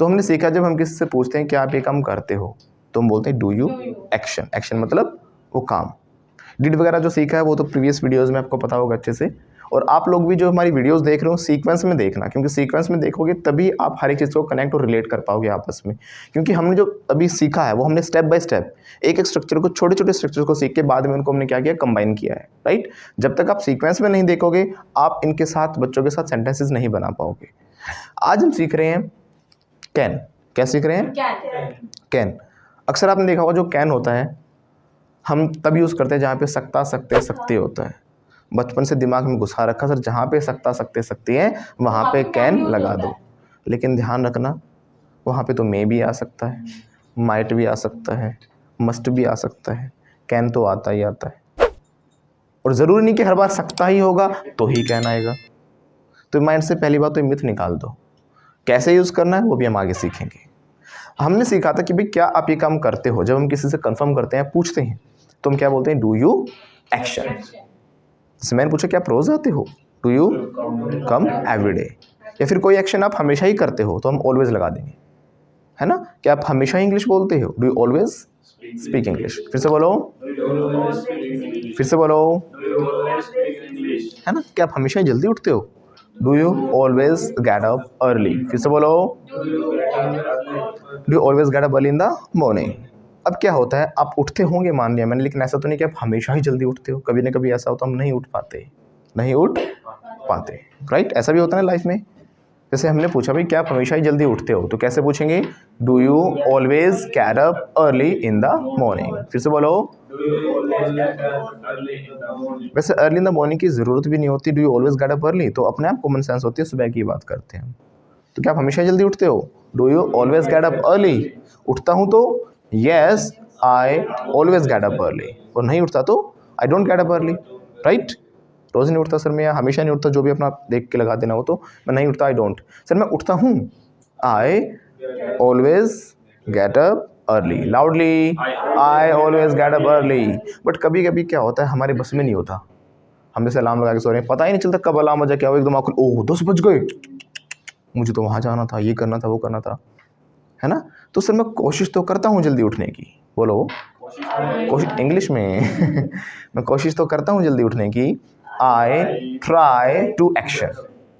तो हमने सीखा जब हम किसी से पूछते हैं कि आप ये काम करते हो, तो हम बोलते हैं डू यू। एक्शन, एक्शन मतलब वो काम। डिड वगैरह जो सीखा है वो तो प्रीवियस वीडियोस में आपको पता होगा अच्छे से। और आप लोग भी जो हमारी वीडियोस देख रहे हो सीक्वेंस में देखना, क्योंकि सीक्वेंस में देखोगे तभी आप हर एक चीज़ को कनेक्ट और रिलेट कर पाओगे आपस में। क्योंकि हमने जो अभी सीखा है वो हमने स्टेप बाय स्टेप एक एक स्ट्रक्चर को, छोटे छोटे स्ट्रक्चर को सीख के बाद में उनको हमने क्या किया, कंबाइन किया है, राइट। जब तक आप सीक्वेंस में नहीं देखोगे आप इनके साथ, बच्चों के साथ सेंटेंसेस नहीं बना पाओगे। आज हम सीख रहे हैं कैन। क्या सीख रहे हैं? कैन। अक्सर आपने देखा होगा जो कैन होता है हम तब यूज़ करते हैं जहाँ पे सकता सकते सकते होता है। बचपन से दिमाग में घुसा रखा, सर जहाँ पे सकता सकते सकते हैं वहाँ पे कैन लगा दो। लेकिन ध्यान रखना वहाँ पे तो मे भी आ सकता है, माइट भी आ सकता है, मस्ट भी आ सकता है, कैन तो आता ही आता है। और ज़रूरी नहीं कि हर बार सकता ही होगा तो ही कैन आएगा। तो माइंड से पहली बात तो मिथ निकाल दो। कैसे यूज़ करना है वो भी हम आगे सीखेंगे। हमने सीखा था कि भाई क्या आप ये काम करते हो। जब हम किसी से कंफर्म करते हैं, पूछते हैं, तो हम क्या बोलते हैं, डू यू एक्शन। जैसे मैंने पूछा क्या आप रोज आते हो, डू यू कम एवरीडे। या फिर कोई एक्शन आप हमेशा ही करते हो तो हम ऑलवेज लगा देंगे, है ना। क्या आप हमेशा इंग्लिश बोलते हो, do you always speak English. फिर से बोलो, फिर से बोलो, है ना। क्या आप हमेशा ही जल्दी उठते हो, do you always get up early. फिर से बोलो, do you always get up early in the morning. अब क्या होता है, आप उठते होंगे मान लिया मैंने, लेकिन ऐसा तो नहीं कि आप हमेशा ही जल्दी उठते हो। कभी ना कभी ऐसा होता है हम नहीं उठ पाते, नहीं उठ पाते, राइट। ऐसा भी होता है ना लाइफ में। जैसे हमने पूछा भाई क्या आप हमेशा ही जल्दी उठते हो, तो कैसे पूछेंगे, do you always get up early in the morning. फिर से बोलो, वैसे अर्ली इन द मॉर्निंग की ज़रूरत भी नहीं होती, do you always get up early तो अपने आप कॉमन सेंस होती है, सुबह की बात करते हैं। तो क्या आप हमेशा जल्दी उठते हो, do you always get up early. उठता हूँ तो yes I always get up early, और नहीं उठता तो I don't get up early, right. रोज़ नहीं उठता सर मैं, या हमेशा नहीं उठता, जो भी अपना देख के लगा देना हो। तो मैं नहीं उठता, आई डोंट। सर मैं उठता हूँ, आई always get up early. Loudly, I always get up early. But कभी कभी क्या होता है हमारे बस में नहीं होता, हम जैसे अलार्म लगा के सो रहे हैं, पता ही नहीं चलता कब अलार्म बजा, क्या हो एकदम आँख, ओह 10 बज गए, मुझे तो वहाँ जाना था, ये करना था, वो करना था, है ना। तो सर मैं कोशिश तो करता हूँ जल्दी उठने की, बोलो कोशिश इंग्लिश में मैं कोशिश तो करता हूँ जल्दी उठने की, आई ट्राई टू एक्शन।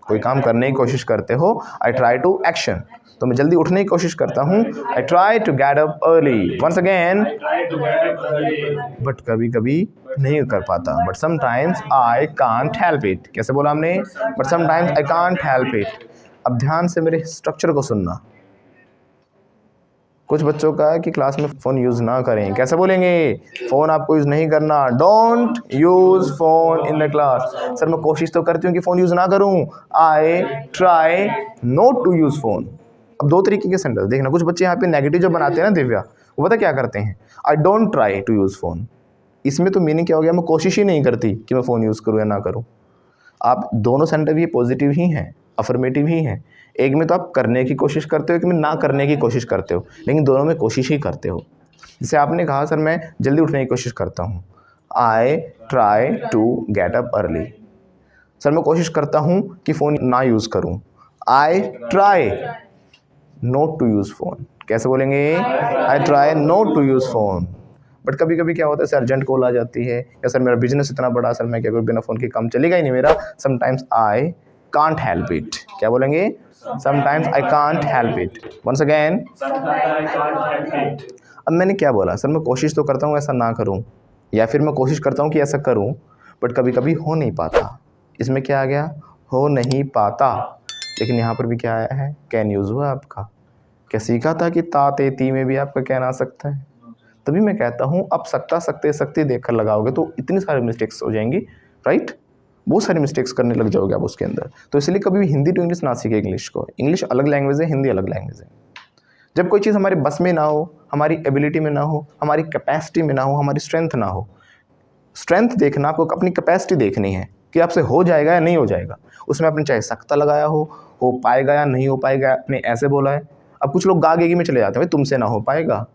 कोई काम करने की कोशिश करते हो, आई ट्राई टू एक्शन, तो मैं जल्दी उठने की कोशिश करता हूँ, I try to get up early. Once again, but कभी कभी नहीं कर पाता, but sometimes I can't help it. कैसे बोला हमने, but sometimes I can't help it. अब ध्यान से मेरे स्ट्रक्चर को सुनना। कुछ बच्चों का है कि क्लास में फ़ोन यूज़ ना करें। कैसे बोलेंगे, फ़ोन आपको यूज़ नहीं करना, don't use phone in the class. Sir मैं कोशिश तो करती हूँ कि फ़ोन यूज़ ना करूँ, I try not to use phone. अब दो तरीके के सेंटेंस देखना। कुछ बच्चे यहाँ पे नेगेटिव जो बनाते हैं ना दिव्या, वो पता क्या करते हैं, I don't try to use phone. इसमें तो मीनिंग क्या हो गया, मैं कोशिश ही नहीं करती कि मैं फ़ोन यूज़ करूँ या ना करूँ। आप दोनों सेंटेंस ये पॉजिटिव ही हैं, अफर्मेटिव ही हैं। एक में तो आप करने की कोशिश करते हो, एक में ना करने की कोशिश करते हो, लेकिन दोनों में कोशिश ही करते हो। जैसे आपने कहा सर मैं जल्दी उठने की कोशिश करता हूँ, I try to get up early. Sir मैं कोशिश करता हूँ कि फ़ोन ना यूज़ करूँ, I try not to use phone. कैसे बोलेंगे, I try not to use phone. But कभी कभी क्या होता है, सर अर्जेंट कॉल आ जाती है, या सर मेरा बिजनेस इतना बड़ा, सर मैं क्या करूँ, बिना फ़ोन के काम चलेगा ही नहीं मेरा। Sometimes I can't help it. क्या बोलेंगे, sometimes I can't help it. Once again, अब मैंने क्या बोला, सर मैं कोशिश तो करता हूँ ऐसा ना करूँ, या फिर मैं कोशिश करता हूँ कि ऐसा करूँ, बट कभी कभी हो नहीं पाता। इसमें क्या आ गया, हो नहीं पाता। लेकिन यहाँ पर भी क्या आया है, कैन यूज़ हुआ आपका। क्या सीखा था कि ता ते ती में भी आपका कैन आ सकता है। तभी मैं कहता हूँ अब सकता सकते सकते देखकर लगाओगे तो इतनी सारी मिस्टेक्स हो जाएंगी, राइट। बहुत सारी मिस्टेक्स करने लग जाओगे आप उसके अंदर। तो इसलिए कभी भी हिंदी टू इंग्लिश ना सीखे इंग्लिश को। इंग्लिश अलग लैंग्वेज है, हिंदी अलग लैंग्वेज है। जब कोई चीज़ हमारे बस में ना हो, हमारी एबिलिटी में ना हो, हमारी कैपेसिटी में ना हो, हमारी स्ट्रेंथ ना हो। स्ट्रेंथ देखना, आपको अपनी कैपेसिटी देखनी है कि आपसे हो जाएगा या नहीं हो जाएगा। उसमें आपने चाहे सकता लगाया हो पाएगा या नहीं हो पाएगा, आपने ऐसे बोला है। अब कुछ लोग गा गेगी में चले जाते हैं, भाई तुमसे ना हो पाएगा,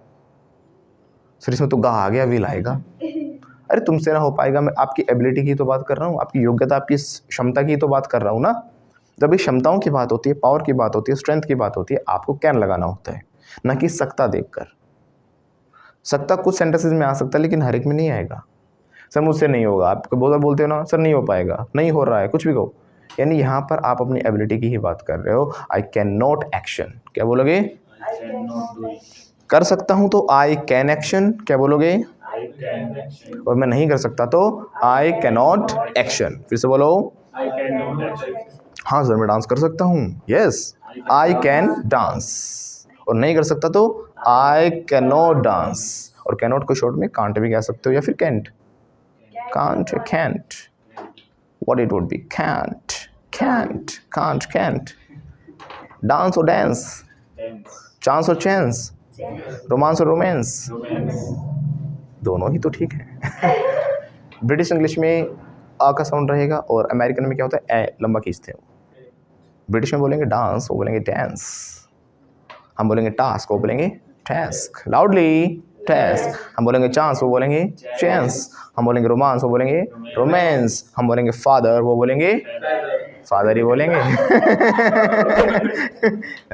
सर इसमें तो गा आ गया, विल आएगा। अरे तुमसे ना हो पाएगा, मैं आपकी एबिलिटी की तो बात कर रहा हूँ, आपकी योग्यता, आपकी क्षमता की तो बात कर रहा हूँ ना। जब भी क्षमताओं की बात होती है, पावर की बात होती है, स्ट्रेंथ की बात होती है, आपको कैन लगाना होता है, ना कि सकता देखकर। सकता कुछ सेंटेंसेस में आ सकता है लेकिन हर एक में नहीं आएगा। सर मुझसे नहीं होगा, आप बोलते हो ना सर नहीं हो पाएगा, नहीं हो रहा है, कुछ भी कहो, यानी यहाँ पर आप अपनी एबिलिटी की ही बात कर रहे हो। आई कैन नॉट एक्शन, क्या बोलोगे? कर सकता हूँ तो आई कैन एक्शन, क्या बोलोगे? और मैं नहीं कर सकता तो आई कैन नॉट एक्शन। फिर से बोलो। हाँ सर मैं डांस कर सकता हूँ, यस आई कैन डांस। और नहीं कर सकता तो आई कैन नॉट डांस। और कैन नॉट को शॉर्ट में कांट भी कह सकते हो या फिर कैंट। कांट या can't, what it would be, can't, can't, can't, can't. Dance और डांस, चांस और चांस, रोमांस और रोमांस, दोनों ही तो ठीक है। ब्रिटिश इंग्लिश में आ का साउंड रहेगा और अमेरिकन में क्या होता है, ए लंबा खींचते हो। ब्रिटिश में बोलेंगे डांस, वो बोलेंगे डांस। हम बोलेंगे टास्क, वो बोलेंगे टास्क। Loudly task. हम बोलेंगे चांस, वो बोलेंगे चांस। हम बोलेंगे रोमांस, वो बोलेंगे रोमांस। हम बोलेंगे फादर, वो बोलेंगे फादर ही बोलेंगे। है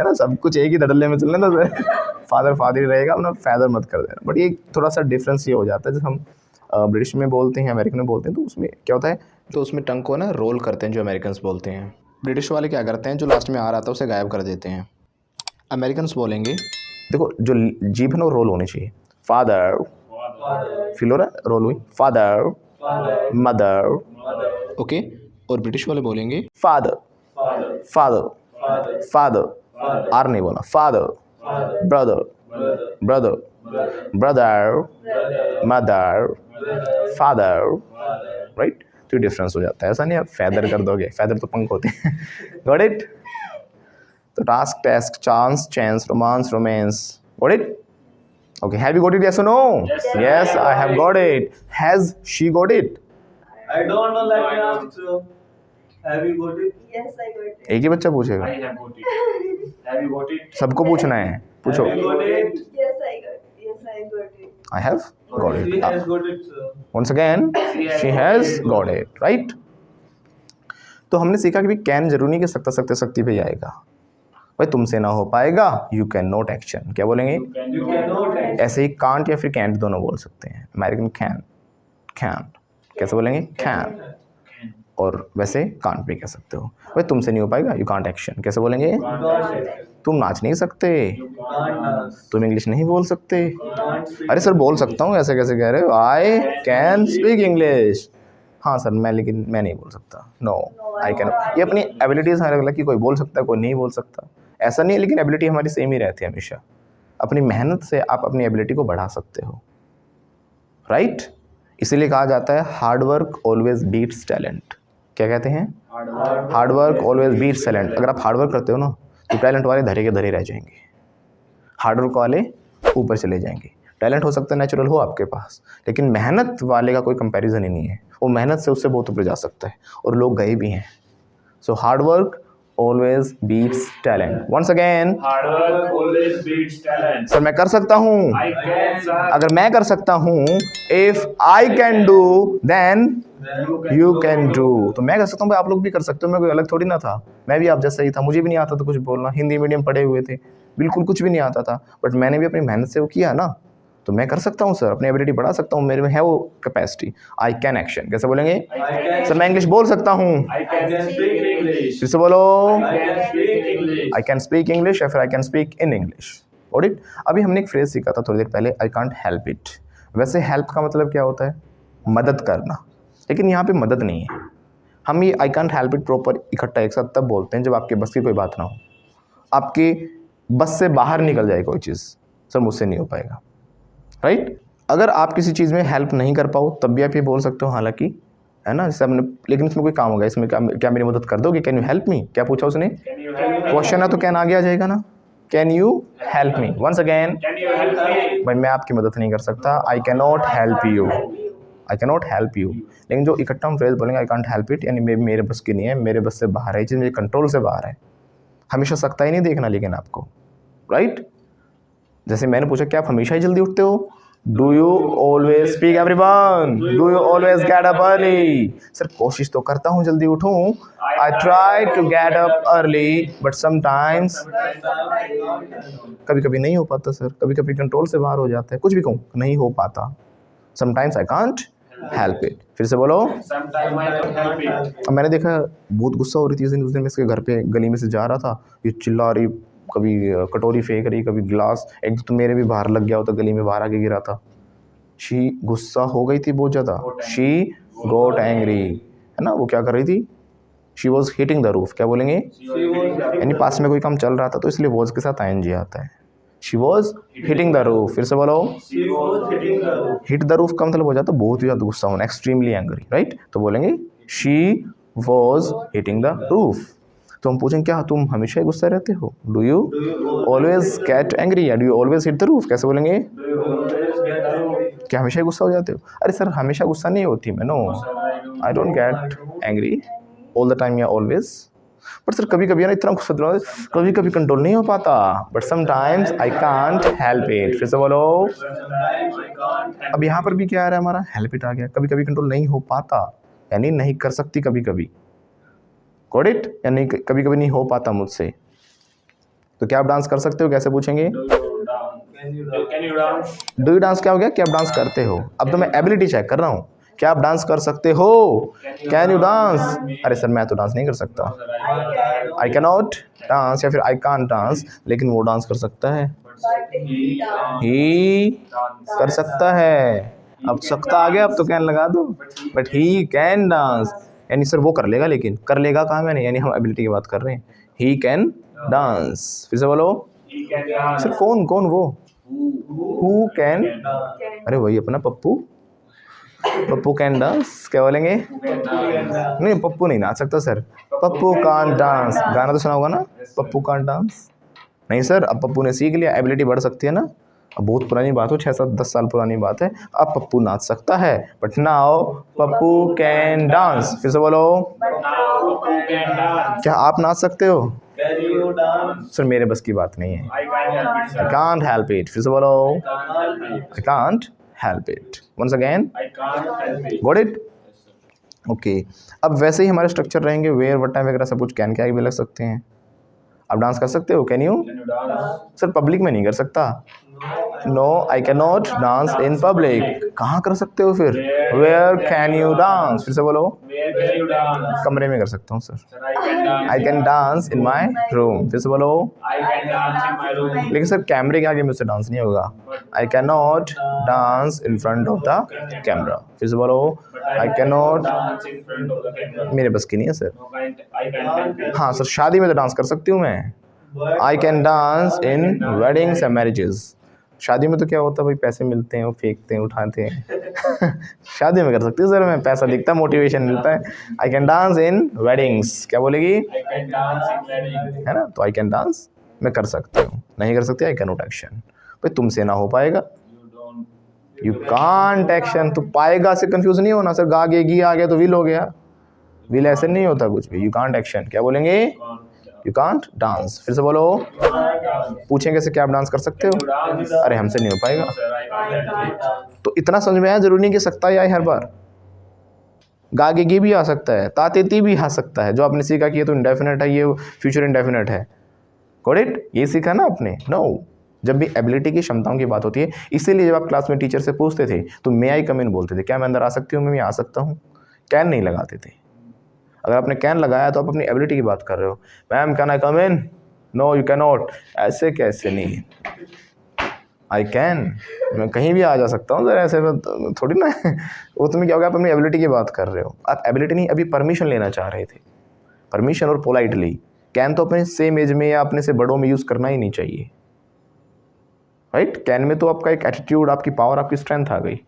ना, सब कुछ एक ही धड़ल्ले में चलना था। फादर फादर ही रहेगा, अपना फादर मत कर देना। बट ये थोड़ा सा डिफरेंस ये हो जाता है, जैसे हम ब्रिटिश में बोलते हैं, अमेरिकन में बोलते हैं, तो उसमें क्या होता है, तो उसमें टंग को ना रोल करते हैं जो अमेरिकन बोलते हैं। ब्रिटिश वाले क्या करते हैं, जो लास्ट में आ रहा था उसे गायब कर देते हैं। अमेरिकन बोलेंगे, देखो जो जीभ है ना रोल होनी चाहिए। फादर, फील हो रहा है, रोल हुई, फादर, मदर, ओके। और ब्रिटिश वाले बोलेंगे फादर, फादर, फादर, आर नहीं बोला, father, brother, brother, brother, mother, father, right. तो डिफरेंस हो जाता है, ऐसा नहीं आप फैदर कर दोगे, फैदर तो पंख होते हैं। Got it? तो task, task, chance, chance, romance, romance, got it? Okay, have you got it? Yes or no? Yes, I have got it. Has she got it? I don't know, let me ask you. Have you got it? Yes, I got it. एक ही बच्चा पूछेगा, I have got it. Have you got it? सबको पूछना है, पूछो। Have you got it? Yes, I got it. Yes, I got it. I have got She it. has got it, sir. Once again, she has got it, right? तो हमने सीखा कि भी can जरूरी नहीं कि सकता सकते सकती पे आएगा। भाई तुमसे ना हो पाएगा, यू कैन नॉट एक्शन, क्या बोलेंगे? You cannot act. ऐसे ही कांट या फिर कैंट दोनों बोल सकते हैं। अमेरिकन कैन, कैन कैसे बोलेंगे? कैन। और वैसे कांट भी कह सकते हो। भाई तुमसे नहीं हो पाएगा, यू कांट एक्शन, कैसे बोलेंगे? Can't act. तुम नाच नहीं सकते, Can't dance. तुम इंग्लिश नहीं बोल सकते। Can't speak. अरे सर बोल सकता हूँ, ऐसे कैसे कह रहे हो? I can speak English. हाँ सर मैं, लेकिन मैं नहीं बोल सकता। No I can. ये अपनी एबिलिटीज़ हैं अलग, कि कोई बोल सकता है कोई नहीं बोल सकता, ऐसा नहीं है। लेकिन एबिलिटी हमारी सेम ही रहती है हमेशा। अपनी मेहनत से आप अपनी एबिलिटी को बढ़ा सकते हो, राइट? इसीलिए कहा जाता है hard work always beats talent. क्या कहते हैं? Hard work always beats talent. अगर आप हार्ड वर्क करते हो ना तो टैलेंट वाले धरे के धरे रह जाएंगे, हार्ड वर्क वाले ऊपर चले जाएंगे। टैलेंट हो सकता है नेचुरल हो आपके पास, लेकिन मेहनत वाले का कोई कंपैरिजन ही नहीं है। वो मेहनत से उससे बहुत ऊपर जा सकता है, और लोग गए भी हैं। So hard work always beats talent. Once again, Hard work always beats talent. Sir मैं कर सकता हूँ, I can, sir. अगर मैं कर सकता हूँ, if I can do then you can do, तो मैं कर सकता हूँ, भाई आप लोग भी कर सकते हो। मैं कोई अलग थोड़ी ना था, मैं भी आप जैसा ही था। मुझे भी नहीं आता था कुछ बोलना, हिंदी मीडियम पढ़े हुए थे, बिल्कुल कुछ भी नहीं आता था, बट मैंने भी अपनी मेहनत से वो किया ना, तो मैं कर सकता हूँ सर, अपनी एबिलिटी बढ़ा सकता हूँ, मेरे में है वो कैपेसिटी। आई कैन एक्शन, कैसे बोलेंगे? सर मैं इंग्लिश बोल सकता हूँ, I can speak English. फिर से बोलो। I can speak English. I can speak English या फिर आई can speak in English. Got it? अभी हमने एक फ्रेज सीखा था थोड़ी देर पहले, आई कांट हेल्प इट। वैसे हेल्प का मतलब क्या होता है? मदद करना, लेकिन यहाँ पे मदद नहीं है। हम ये I can't help it proper इकट्ठा एक साथ तब बोलते हैं जब आपके बस की कोई बात ना हो, आपके बस से बाहर निकल जाए कोई चीज़। सर मुझसे नहीं हो पाएगा, राइट? अगर आप किसी चीज़ में हेल्प नहीं कर पाओ तब भी आप ये बोल सकते हो, हालांकि, है ना, जैसे हमने, लेकिन इसमें कोई काम होगा, इसमें क्या मेरी मदद कर दोगे? Can you help me? क्या पूछा उसने? Can you help me? Question है तो कैन आगे आ जाएगा ना। Can you help me? Once again, Can you help me? भाई मैं आपकी मदद नहीं कर सकता, I can not help you, I can not help you. लेकिन जो इकट्ठा हम फ्रेज बोलेंगे आई कांट हेल्प इट, यानी मेरे बस की नहीं है, मेरे बस से बाहर है, चीज़ मेरे कंट्रोल से बाहर है। हमेशा सकता ही नहीं देखना लेकिन आपको, राइट? जैसे मैंने पूछा क्या आप हमेशा ही जल्दी उठते हो? Do you always speak everyone, do you always get up early. Sir कोशिश तो करता हूँ जल्दी उठूं, I try to get up early but sometimes, कभी कभी नहीं हो पाता सर, कभी कभी कंट्रोल से बाहर हो जाता है, कुछ भी कहूँ नहीं हो पाता, sometimes I can't help it. फिर से बोलो। अब मैंने देखा बहुत गुस्सा हो रही थी उस दिन मैं इसके घर पे गली में से जा रहा था, ये चिल्ला रही, कभी कटोरी फेंक रही, कभी गिलास, एक तो मेरे भी बाहर लग गया होता, गली में बाहर आके गिरा था। शी गुस्सा हो गई थी बहुत ज़्यादा, शी गॉट एंग्री, है ना। वो क्या कर रही थी, she was hitting the roof, क्या बोलेंगे, यानी पास में कोई काम चल रहा था तो इसलिए वॉज के साथ आईएनजी आता है। She was hitting the roof, फिर से बोलो। हिट द रूफ का मतलब हो जाता है बहुत ही ज़्यादा गुस्सा होना, एक्सट्रीमली एंग्री, राइट। तो बोलेंगे she was hitting the roof. तो हम पूछेंगे क्या तुम हमेशा ही गुस्सा रहते हो, do you always get angry या do you always hit the roof, कैसे बोलेंगे, क्या हमेशा ही गुस्सा हो जाते हो। अरे सर हमेशा गुस्सा नहीं होती मैं, no I don't get angry all the time या ऑलवेज, बट सर कभी कभी ना इतना गुस्सा कभी कभी कंट्रोल नहीं हो पाता, but sometimes I can't help it. फिर से बोलो। अब यहाँ पर भी क्या आ रहा है हमारा, हेल्प इट आ गया, कभी कभी कंट्रोल नहीं हो पाता यानी नहीं कर सकती कभी कभी, गॉट इट, यानी कभी कभी नहीं हो पाता मुझसे। तो क्या आप डांस कर सकते हो, कैसे पूछेंगे, डू यू डांस, क्या हो गया, क्या आप डांस करते हो। अब तो मैं एबिलिटी चेक कर रहा हूँ, क्या आप डांस कर सकते हो, कैन यू डांस। अरे सर मैं तो डांस नहीं कर सकता, आई कैन नॉट डांस या फिर आई कांट डांस, लेकिन वो डांस कर सकता है, ही कर सकता है। अब सकता आ गया, अब तो कैन लगा दो, बट ही कैन डांस, यानी सर वो कर लेगा, लेकिन कर लेगा कहाँ मैंने, यानी हम एबिलिटी की बात कर रहे हैं, ही कैन डांस। फिर से बोलो। सर कौन कौन वो, हु कैन, अरे वही अपना पप्पू, पप्पू कैन डांस, क्या बोलेंगे, नहीं पप्पू नहीं नाच सकता सर, पप्पू कांट डांस, गाना तो सुना होगा ना, पप्पू कांट डांस, नहीं सर अब पप्पू ने सीख लिया, एबिलिटी बढ़ सकती है ना, अब बहुत पुरानी बात हो, 6-7-10 साल पुरानी बात है, अब पप्पू नाच सकता है, but now Pappu can dance. फिर से बोलो, क्या आप नाच सकते हो, सर मेरे बस की बात नहीं है, आई कांट हेल्प इट। फिर से बोलो, I can't help it, once again, got it, okay. अब वैसे ही हमारे स्ट्रक्चर रहेंगे, वेयर, व्हाट, टाइम वगैरह सब कुछ कैन के आगे भी लग सकते हैं। आप डांस कर सकते हो, कैन यू, सर पब्लिक में नहीं कर सकता, no I can not dance in public, कहाँ कर सकते हो फिर, वेयर कैन यू डांस। फिर से बोलो, कमरे में कर सकता हूँ sir, I can dance in my room. फिर से बोलो, लेकिन सर कैमरे के आगे मुझसे डांस नहीं होगा, आई can not dance in front of the camera. फिर से बोलो, आई कैन नॉट, मेरे बस की नहीं है सर। हाँ सर शादी में तो डांस कर सकती हूँ मैं, I can dance in weddings and marriages. शादी में तो क्या होता है भाई, पैसे मिलते हैं, वो फेंकते हैं, उठाते हैं शादी में कर सकती हूँ सर मैं, पैसा दिखता है, मोटिवेशन मिलता है। I can dance in weddings, क्या बोलेगी, है ना, तो आई कैन डांस मैं कर सकती हूँ, नहीं कर सकती आई कैन नॉट एक्शन। भाई तुमसे ना हो पाएगा, यू कांट एक्शन, तो पाएगा से कंफ्यूज नहीं होना सर, गा गे गी आ गया तो विल हो गया, विल ऐसे नहीं होता कुछ भी, यू कांट एक्शन, क्या बोलेंगे, यू कांट डांस। फिर से बोलो, पूछेंगे से क्या आप डांस कर सकते हो, अरे हमसे नहीं हो पाएगा। तो इतना समझ में आया, जरूरी नहीं कि सकता ही आए हर बार, गागेगी भी आ सकता है, तातेती भी आ सकता है, जो आपने सीखा कि ये तो इंडेफिनेट है, ये फ्यूचर इंडेफिनेट है, गॉट इट, ये सीखा ना आपने, नो। जब भी एबिलिटी की क्षमताओं की बात होती है, इसीलिए जब आप क्लास में टीचर से पूछते थे तो मे आई कम इन बोलते थे, क्या मैं अंदर आ सकती हूँ, मैं आ सकता हूँ, कैन नहीं लगाते थे। अगर आपने कैन लगाया तो आप अपनी एबिलिटी की बात कर रहे हो, ma'am can I come in, no you can not, ऐसे कैसे नहीं, आई कैन, मैं कहीं भी आ जा सकता हूँ सर, ऐसे में थोड़ी ना वो तुम्हें क्या होगा, आप अपनी एबिलिटी की बात कर रहे हो, आप एबिलिटी नहीं अभी परमिशन लेना चाह रहे थे, परमिशन और पोलाइटली। कैन तो अपने सेम एज में या अपने से बड़ों में यूज़ करना ही नहीं चाहिए, राइट। कैन में तो आपका एक एटीट्यूड, आपकी पावर, आपकी स्ट्रेंथ आ गई।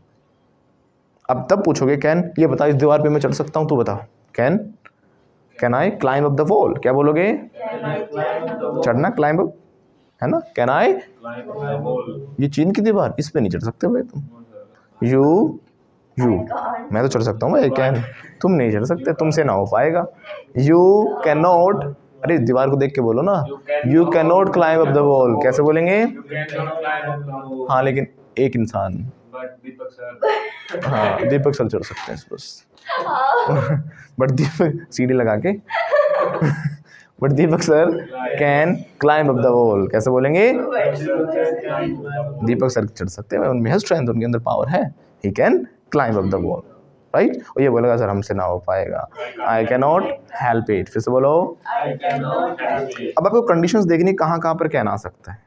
अब तब पूछोगे कैन, ये बता इस दीवार पे मैं चढ़ सकता हूँ, तू बता, can I climb up the wall, क्या बोलोगे, चढ़ना, क्लाइंब अप, है ना, कैन आई, ये चीन की दीवार, इस पे नहीं चढ़ सकते भाई तुम, यू मैं तो चढ़ सकता हूँ भाई, कैन, तुम नहीं चढ़ सकते, तुमसे ना हो पाएगा, यू कैन नॉट, अरे दीवार को देख के बोलो ना, you can not climb up the wall, कैसे बोलेंगे, हाँ लेकिन एक इंसान, but Deepak sir. हाँ दीपक सर चढ़ सकते हैं बस, बट दीपक सीढ़ी लगा के but Deepak sir can climb up the wall. कैसे बोलेंगे? दीपक सर चढ़ सकते हैं, उनमें है स्ट्रेंथ, उनके अंदर पावर है, he can climb up the wall, right. और ये बोलेगा सर हमसे ना हो पाएगा, आई कैन नॉट हेल्प इट। फिर से बोलो, I cannot help it. अब आपको कंडीशंस देखनी कहाँ कहाँ पर कहना आ सकता है,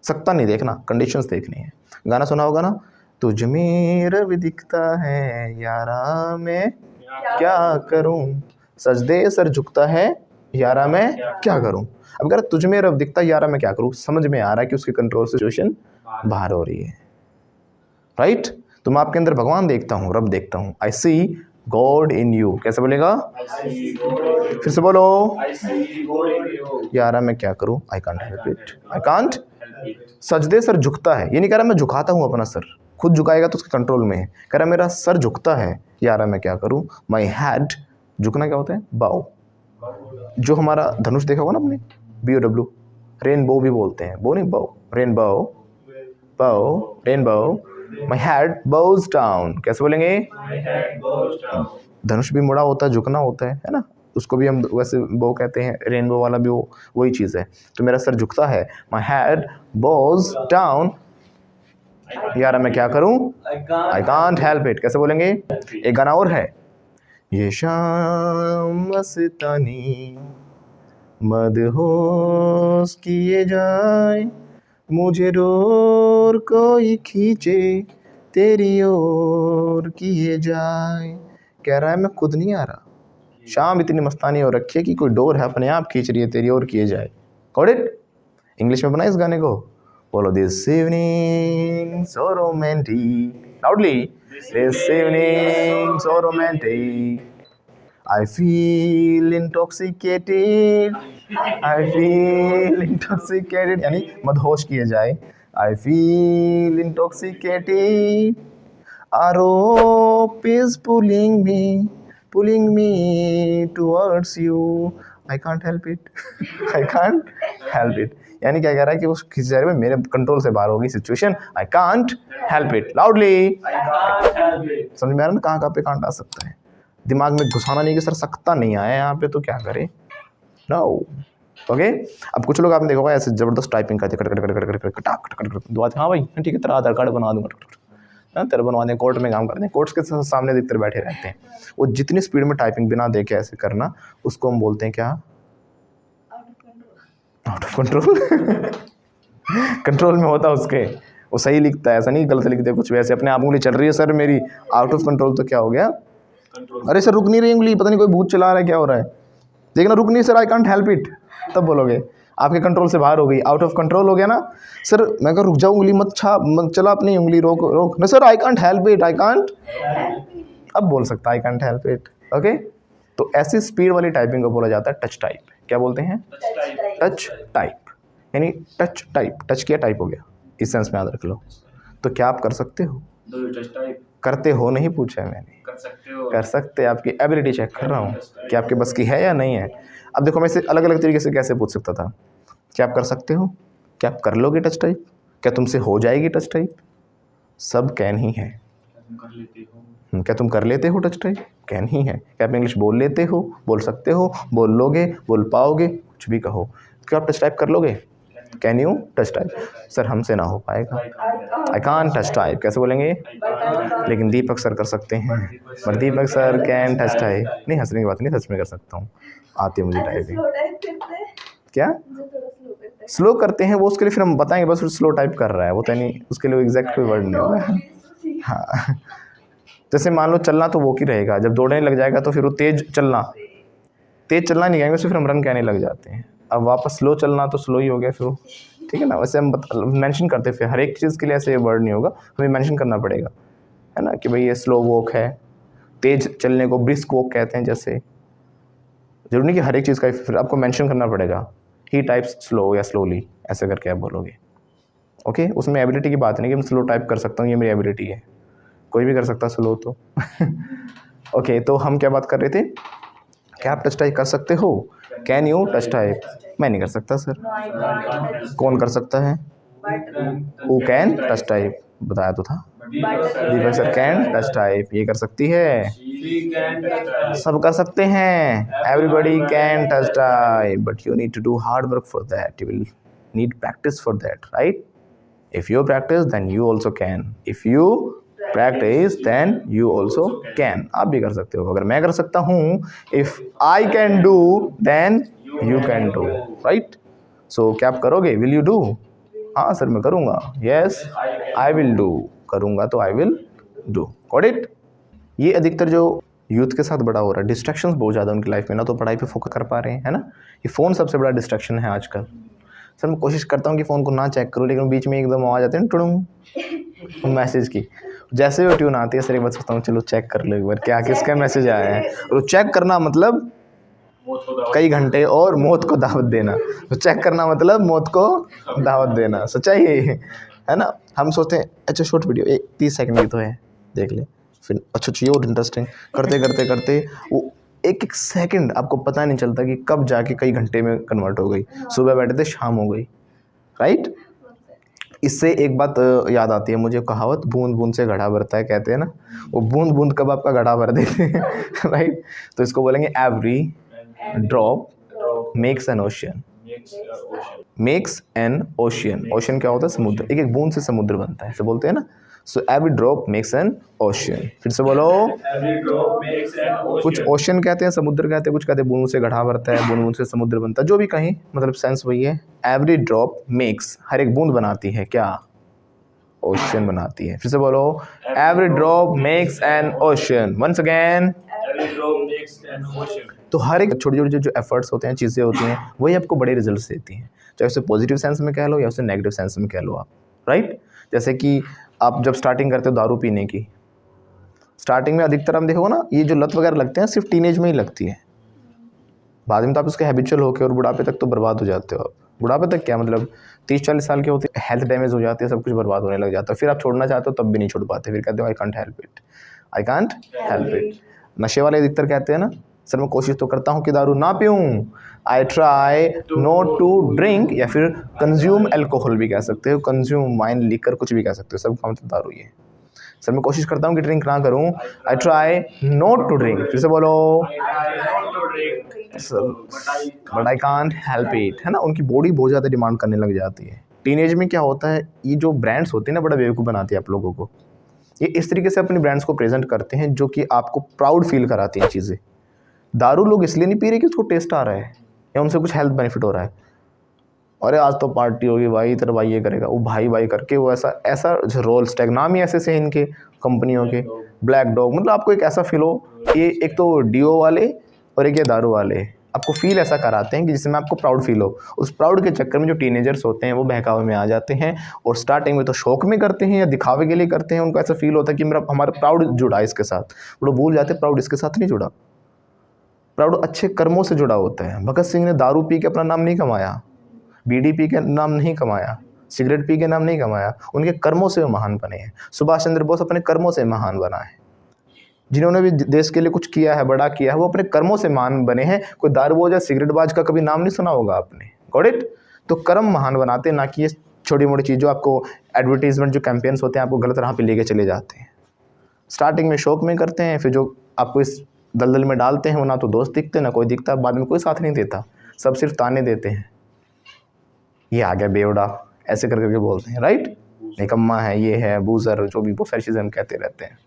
सकता नहीं देखना, कंडीशंस देखनी है। गाना सुना होगा ना, तुझ में रब दिखता है यारा मैं क्या करूं, सजदे सर झुकता है यारा मैं क्या करूं। अब अगर तुझ में रब दिखता है यारा मैं क्या करूं, समझ में आ रहा है कि उसकी कंट्रोल सिचुएशन बाहर हो रही है, राइट। तो मैं आपके अंदर भगवान देखता हूँ, रब देखता हूँ, आई सी गॉड इन यू। कैसे बोलेगा? I see God in you. फिर से बोलो, I see God in you. यारा मैं क्या करूं, I can't help it, I can't. Help it. सजदे सर झुकता है, ये नहीं कह रहा मैं झुकाता हूँ अपना सर, खुद झुकाएगा तो उसके कंट्रोल में है, कह रहा मेरा सर झुकता है, यारा मैं क्या करूँ। माई हेड, झुकना क्या होता है? बाउ। जो हमारा धनुष देखा होगा ना आपने, BOW, रेनबो भी बोलते हैं, वो नहीं बाउ, रेनबो, बाउ, rainbow. My head bows down. कैसे बोलेंगे? My head goes down. धनुष भी मुड़ा होता है, झुकना होता है ना, उसको भी हम वैसे बो कहते हैं, रेनबो वाला भी वही चीज़ है। तो मेरा सर झुकता है, माई हेड bows डाउन, यार मैं क्या करूं, आई कांट हेल्प इट। कैसे बोलेंगे? एक गाना और है, ये शाम मस्तानी मदहोश किए जाए, मुझे डोर कोई खींचे तेरी ओर किए जाए। कह रहा है मैं खुद नहीं आ रहा, शाम इतनी मस्तानी हो रखी है कि कोई डोर है अपने आप खींच रही है तेरी ओर किए जाए। Got it? इंग्लिश में बनाए इस गाने को, बोलो, this evening so romantic, loudly, this evening so romantic, I feel intoxicated, I feel intoxicated, यानी मदहोश किए जाए, I feel intoxicated, a rope is pulling me towards you, I can't help it, I can't help it। यानी क्या कह रहा है कि उस खींच जा रही है, मेरे कंट्रोल से बाहर होगी situation, I can't help it, loudly। I can't help it. समझ में आ रहा है ना कहाँ पे कांट आ सकता है? दिमाग में घुसाना नहीं कि सर सकता नहीं आया यहाँ पे तो क्या करें, नो। ओके, अब कुछ लोग आपने देखा होगा ऐसे ज़बरदस्त टाइपिंग करते, cut cut cut cut cut cut cut cut दुआ, हाँ भाई ठीक है तेरा आधार कार्ड बना दूंगा, तेरा बनवा दें, कोर्ट में काम करते हैं, कोर्ट्स के सामने अधिकतर बैठे रहते हैं। वो जितनी स्पीड में टाइपिंग बिना देखे ऐसे करना, उसको हम बोलते हैं क्या? Out of control. कंट्रोल में होता उसके, वो सही लिखता है, ऐसा नहीं गलत लिखते कुछ, वैसे अपने आप उंगली चल रही है सर मेरी, आउट ऑफ कंट्रोल तो क्या हो गया? अरे सर रुक नहीं रही उंगली, पता नहीं कोई भूत चला रहा है, क्या हो रहा है, देखना रुक नहीं sir, I can't help it, तब बोलोगे आपके कंट्रोल से बाहर हो गई, आउट ऑफ कंट्रोल हो गया ना। सर मैं कहा रुक जाओ, उंगली मत चला अपनी उंगली, रोक रोक ना sir, I can't help it, I can't, अब बोल सकता I can't help it. Okay, तो ऐसी स्पीड वाली टाइपिंग को बोला जाता है टच टाइप। क्या बोलते हैं? टच टाइप, यानी टच टाइप, टच किया टाइप हो गया, इस सेंस में याद रख लो। तो क्या आप कर सकते हो? Do you just type? करते हो नहीं पूछा है मैंने, कर सकते हो। कर सकते, आपकी एबिलिटी चेक कर रहा हूँ कि आपके बस की है या नहीं है। अब देखो मैं इसे अलग अलग तरीके से कैसे पूछ सकता था, क्या आप कर सकते हो, क्या आप कर लोगे टच टाइप, क्या तुमसे हो जाएगी टच टाइप, सब कैन ही है। तुम कर लेते हो। क्या तुम कर लेते हो टच टाइप, कैन ही है। क्या आप इंग्लिश बोल लेते हो, बोल सकते हो, बोल लोगे, बोल पाओगे, कुछ भी कहो। क्या आप टच टाइप कर लोगे, can you touch type? Sir हमसे ना हो पाएगा, आई कांट टच टाइप। कैसे बोलेंगे? लेकिन दीपक सर कर सकते हैं, पर दीपक सर कैन टच टाइप। नहीं हंसने की बात नहीं, सच में कर सकता हूँ, आती है मुझे टाइपिंग। क्या स्लो करते हैं वो, उसके लिए फिर हम बताएंगे, बस स्लो टाइप कर रहा है वो, तो नहीं उसके लिए एग्जैक्ट कोई वर्ड नहीं होगा। हाँ, जैसे मान लो चलना तो वो की रहेगा, जब दौड़ने लग जाएगा तो फिर वो तेज चलना नहीं कहेंगे, उससे फिर हम रन कहने लग जाते हैं। अब वापस स्लो चलना तो स्लो ही हो गया फिर वो, ठीक है ना। वैसे हम मेंशन करते फिर हर एक चीज़ के लिए ऐसे वर्ड नहीं होगा, हमें मेंशन करना पड़ेगा, है ना, कि भाई ये स्लो वॉक है, तेज चलने को ब्रिस्क वॉक कहते हैं। जैसे जरूरी नहीं कि हर एक चीज़ का फिर आपको मेंशन करना पड़ेगा, ही टाइप्स स्लो या स्लोली, ऐसे करके आप बोलोगे। ओके, उसमें एबिलिटी की बात नहीं कि मैं स्लो टाइप कर सकता हूँ, ये मेरी एबिलिटी है, कोई भी कर सकता स्लो तो। ओके, तो हम क्या बात कर रहे थे, क्या आप टच टाइप कर सकते हो, कैन यू टच टाइप? मैं नहीं कर सकता सर। कौन कर सकता है? Who can touch type? बताया तो था, Butterfly. Deepak sir can touch type, ये कर सकती है, She can touch type. सब कर सकते हैं, everybody can touch type, but you need to do hard work for that, you will need practice for that, right? If you practice then you also can, if you practice then you also can, आप भी कर सकते हो। अगर मैं कर सकता हूँ, if I can do then you can do, right? So क्या आप करोगे? Will you do? हाँ सर मैं करूँगा, यस आई विल डू, करूँगा तो I will do, got it? ये अधिकतर जो यूथ के साथ बड़ा हो रहा है, डिस्ट्रैक्शंस बहुत ज़्यादा उनकी लाइफ में, ना तो पढ़ाई पे फोकस कर पा रहे हैं, है ना? ये फ़ोन सबसे बड़ा डिस्ट्रैक्शन है आजकल। सर मैं कोशिश करता हूँ कि फ़ोन को ना चेक करूँ, लेकिन बीच में एकदम आवाज़ आती है ना टुडुम मैसेज की, जैसे वो ट्यून आती है सर एक बार सोचता हूँ चलो चेक कर लो एक बार क्या किसका मैसेज आया है, और चेक करना मतलब कई घंटे और मौत को दावत देना, तो चेक करना मतलब मौत को दावत देना, सच्चाई है ना? हम सोचते हैं अच्छा शॉर्ट वीडियो 30 सेकंड की तो है, देख ले, फिर अच्छा ये और इंटरेस्टिंग, करते करते करते वो एक एक सेकंड आपको पता नहीं चलता कि कब जाके कई घंटे में कन्वर्ट हो गई, सुबह बैठे थे शाम हो गई, राइट? इससे एक बात याद आती है मुझे, कहावत बूंद बूंद से घड़ा भरता है, कहते हैं ना, वो बूंद बूंद कब आपका घड़ा भर देते हैं राइट? तो इसको बोलेंगे every drop makes an ocean, makes an ocean, ocean क्या होता है? समुद्र, एक एक बूंद से समुद्र बनता है, ऐसे बोलते हैं ना। So every drop makes an ocean, फिर से बोलो, Every drop makes an ocean. कुछ ओशियन कहते हैं, समुद्र कहते हैं, कुछ कहते हैं बूंद से घड़ा भरता है, बूंद बूंद से समुद्र बनता है, जो भी कहीं मतलब सेंस वही है। एवरी ड्रॉप मेक्स, हर एक बूंद बनाती है क्या? ओशियन बनाती है, फिर से बोलो, every drop makes an ocean, once again. Every drop makes an ocean. तो हर एक छोटी छोटी जो एफर्ट्स होते हैं, चीज़ें होती हैं, वही आपको बड़े रिजल्ट्स देती हैं, चाहे उसे पॉजिटिव सेंस में कह लो या उसे नेगेटिव सेंस में कह लो आप, राइट? जैसे कि आप जब स्टार्टिंग करते हो दारू पीने की, स्टार्टिंग में अधिकतर हम देखो ना, ये जो लत वगैरह लगते हैं सिर्फ टीनेज में ही लगती है, बाद में तो आप उसके हैबिचुअल होकर और बुढ़ापे तक तो बर्बाद हो जाते हो आप। बुढ़ापे तक क्या मतलब 30-40 साल के होते, हेल्थ डैमेज हो जाती है, सब कुछ बर्बाद होने लग जाता है, फिर आप छोड़ना चाहते हो तब भी नहीं छोड़ पाते, फिर कहते हो I can't help it, I can't help it. नशे वाले अधिकतर कहते हैं ना, सर मैं कोशिश तो करता हूँ कि दारू ना पीऊँ, I try not to drink, या फिर कंज्यूम एल्कोहल भी कह सकते हो, कंज्यूम वाइन लिकर कुछ भी कह सकते हो, सब का मतलब दारू ही है। सर मैं कोशिश करता हूँ कि ड्रिंक ना करूँ, I try not to drink, फिर से बोलो, I try not to drink, but I can't help it, है ना? उनकी बॉडी बहुत ज़्यादा डिमांड करने लग जाती है। टीनेज में क्या होता है, ये जो ब्रांड्स होते हैं ना, बड़ा बेवकूफ़ बनाती है आप लोगों को, ये इस तरीके से अपनी ब्रांड्स को प्रेजेंट करते हैं जो कि आपको प्राउड फील कराती हैं चीज़ें। दारू लोग इसलिए नहीं पी रहे कि उसको टेस्ट आ रहा है या उनसे कुछ हेल्थ बेनिफिट हो रहा है, अरे आज तो पार्टी होगी भाई, तेरा भाई ये करेगा, वो भाई करके वो ऐसा रोल स्टैग, नाम ही ऐसे से इनके कंपनियों के, ब्लैक डॉग, मतलब आपको एक ऐसा फील हो, ये एक तो डीओ वाले और एक ये दारू वाले आपको फील ऐसा कराते हैं कि जिसमें आपको प्राउड फील हो। उस प्राउड के चक्कर में जो टीनेजर्स होते हैं वो बहकावे में आ जाते हैं, और स्टार्टिंग में तो शौक में करते हैं या दिखावे के लिए करते हैं, उनको ऐसा फील होता है कि मेरा हमारा प्राउड जुड़ा इसके साथ, वो भूल जाते हैं प्राउड इसके साथ नहीं जुड़ा, प्राउड अच्छे कर्मों से जुड़ा होता है। भगत सिंह ने दारू पी के अपना नाम नहीं कमाया, बीड़ी पी के नाम नहीं कमाया, सिगरेट पी के नाम नहीं कमाया, उनके कर्मों से वो महान बने हैं। सुभाष चंद्र बोस अपने कर्मों से महान बना है, जिन्होंने भी देश के लिए कुछ किया है, बड़ा किया है, वो अपने कर्मों से महान बने हैं। कोई दारूबाज या सिगरेटबाज का कभी नाम नहीं सुना होगा आपने, गॉट इट? तो कर्म महान बनाते हैं, ना कि ये छोटी मोटी चीज़ों, आपको एडवर्टीजमेंट जो कैंपेन्स होते हैं आपको गलत राह पे लेके चले जाते हैं। स्टार्टिंग में शौक में करते हैं, फिर जो आपको इस दलदल में डालते हैं वो ना तो दोस्त दिखते ना कोई दिखता, बाद में कोई साथ नहीं देता, सब सिर्फ ताने देते हैं, ये आ गया बेवड़ा, ऐसे कर करके बोलते हैं, राइट? निकम्मा है, ये है, बूजर, जो भी बहुत सारी चीज़ें हम कहते रहते हैं।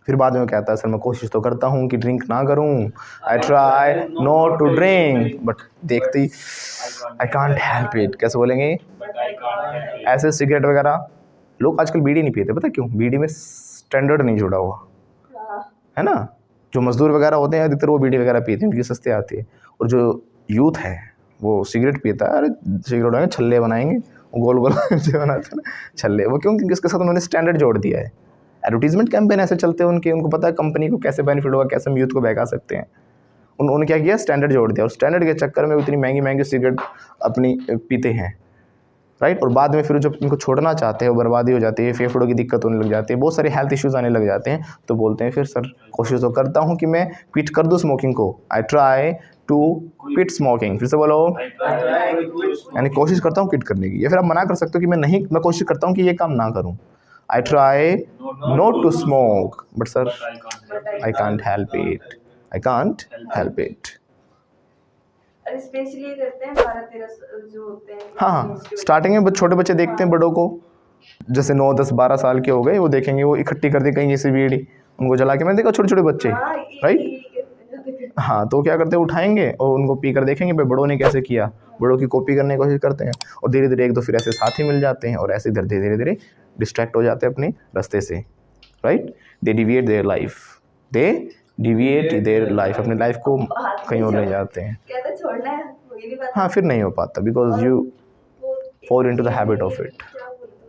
फिर बाद में वो कहता है सर मैं कोशिश तो करता हूँ कि ड्रिंक ना करूँ, I try not to drink, but देखते ही आई कांट हेल्प इट, कैसे बोलेंगे? but I can't help it. ऐसे सिगरेट वगैरह लोग आजकल बीड़ी नहीं पीते, पता क्यों? बीड़ी में स्टैंडर्ड नहीं जुड़ा हुआ है ना। जो मजदूर वगैरह होते हैं अधिकतर वो बीड़ी वगैरह पीते हैं, उनकी सस्ते आती है, और जो यूथ है वो सिगरेट पीता है, अरे सिगरेट बनाएंगे, छल्ले बनाएंगे, वो गोल गोल जो बनाते हैं ना छल्ले, वो क्यों? क्योंकि इसके साथ उन्होंने स्टैंडर्ड जोड़ दिया है। एडवर्टीजमेंट कैंपेन ऐसे चलते हैं उनके, उनको पता है कंपनी को कैसे बेनिफिट होगा, कैसे हम यूथ को बहका सकते हैं, उन्होंने क्या किया, स्टैंडर्ड जोड़ दिया, और स्टैंडर्ड के चक्कर में इतनी महंगी महंगी सिगरेट अपनी पीते हैं, राइट? और बाद में फिर जब इनको छोड़ना चाहते हैं वो बर्बादी हो जाती है, फेफड़ों की दिक्कत होने लग जाती है, बहुत सारे हेल्थ इश्यूज़ आने लग जाते हैं, तो बोलते हैं फिर सर कोशिश तो करता हूँ कि मैं क्विट कर दूँ स्मोकिंग को, I try to quit smoking, फिर से बोलो, I try to quit. यानी कोशिश करता हूँ क्विट करने की। या फिर आप मना कर सकते हो कि मैं कोशिश करता हूँ कि ये काम ना करूँ, I try not to smoke but sir But I can't. I can't help it, I can't help it. और स्पेशली करते हैं 12-13 जो होते हैं हाँ, स्टार्टिंग में छोटे बच्चे देखते हैं बड़ों को, जैसे 9, 10, 12 साल के हो गए, वो देखेंगे वो इकट्ठी कर दी कहीं जैसे बीड़ी, उनको जला के, मैंने देखा छोटे छोटे बच्चे, राइट। हाँ, तो क्या करते हैं, उठाएंगे और उनको पी कर देखेंगे भाई बड़ों ने कैसे किया, बड़ों की कॉपी करने की कोशिश करते हैं, और धीरे धीरे एक दो फिर ऐसे साथी मिल जाते हैं और ऐसे धीरे धीरे डिस्ट्रैक्ट हो जाते हैं अपने रास्ते से, right. They deviate their life, they deviate their life, अपनी लाइफ को कहीं और ले जाते हैं। कहते छोड़ना है, हो ही नहीं पाता। हाँ, फिर नहीं हो पाता because you fall into the habit of it। क्या बोलते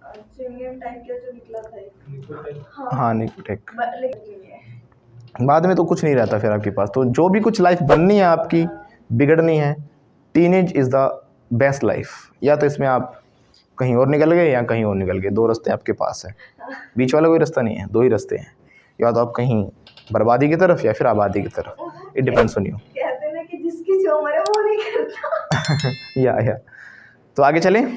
हैं, च्युइंगम टाइप का जो निकला था एक। हाँ, निकोटिक। लेकिन ये बाद में तो कुछ नहीं रहता फिर आपके पास, तो जो भी कुछ लाइफ बननी है आपकी, बिगड़नी है, teenage is the best life. या तो इसमें आप कहीं और निकल गए या कहीं और निकल गए, दो रास्ते आपके पास हैं, बीच वाला कोई रास्ता नहीं है, दो ही रास्ते हैं, या तो आप कहीं बर्बादी की तरफ या फिर आबादी की तरफ, इट डिपेंड्स ऑन यू। कहते हैं ना कि जिसकी जो उम्र है वो नहीं करता। या तो आगे चलें।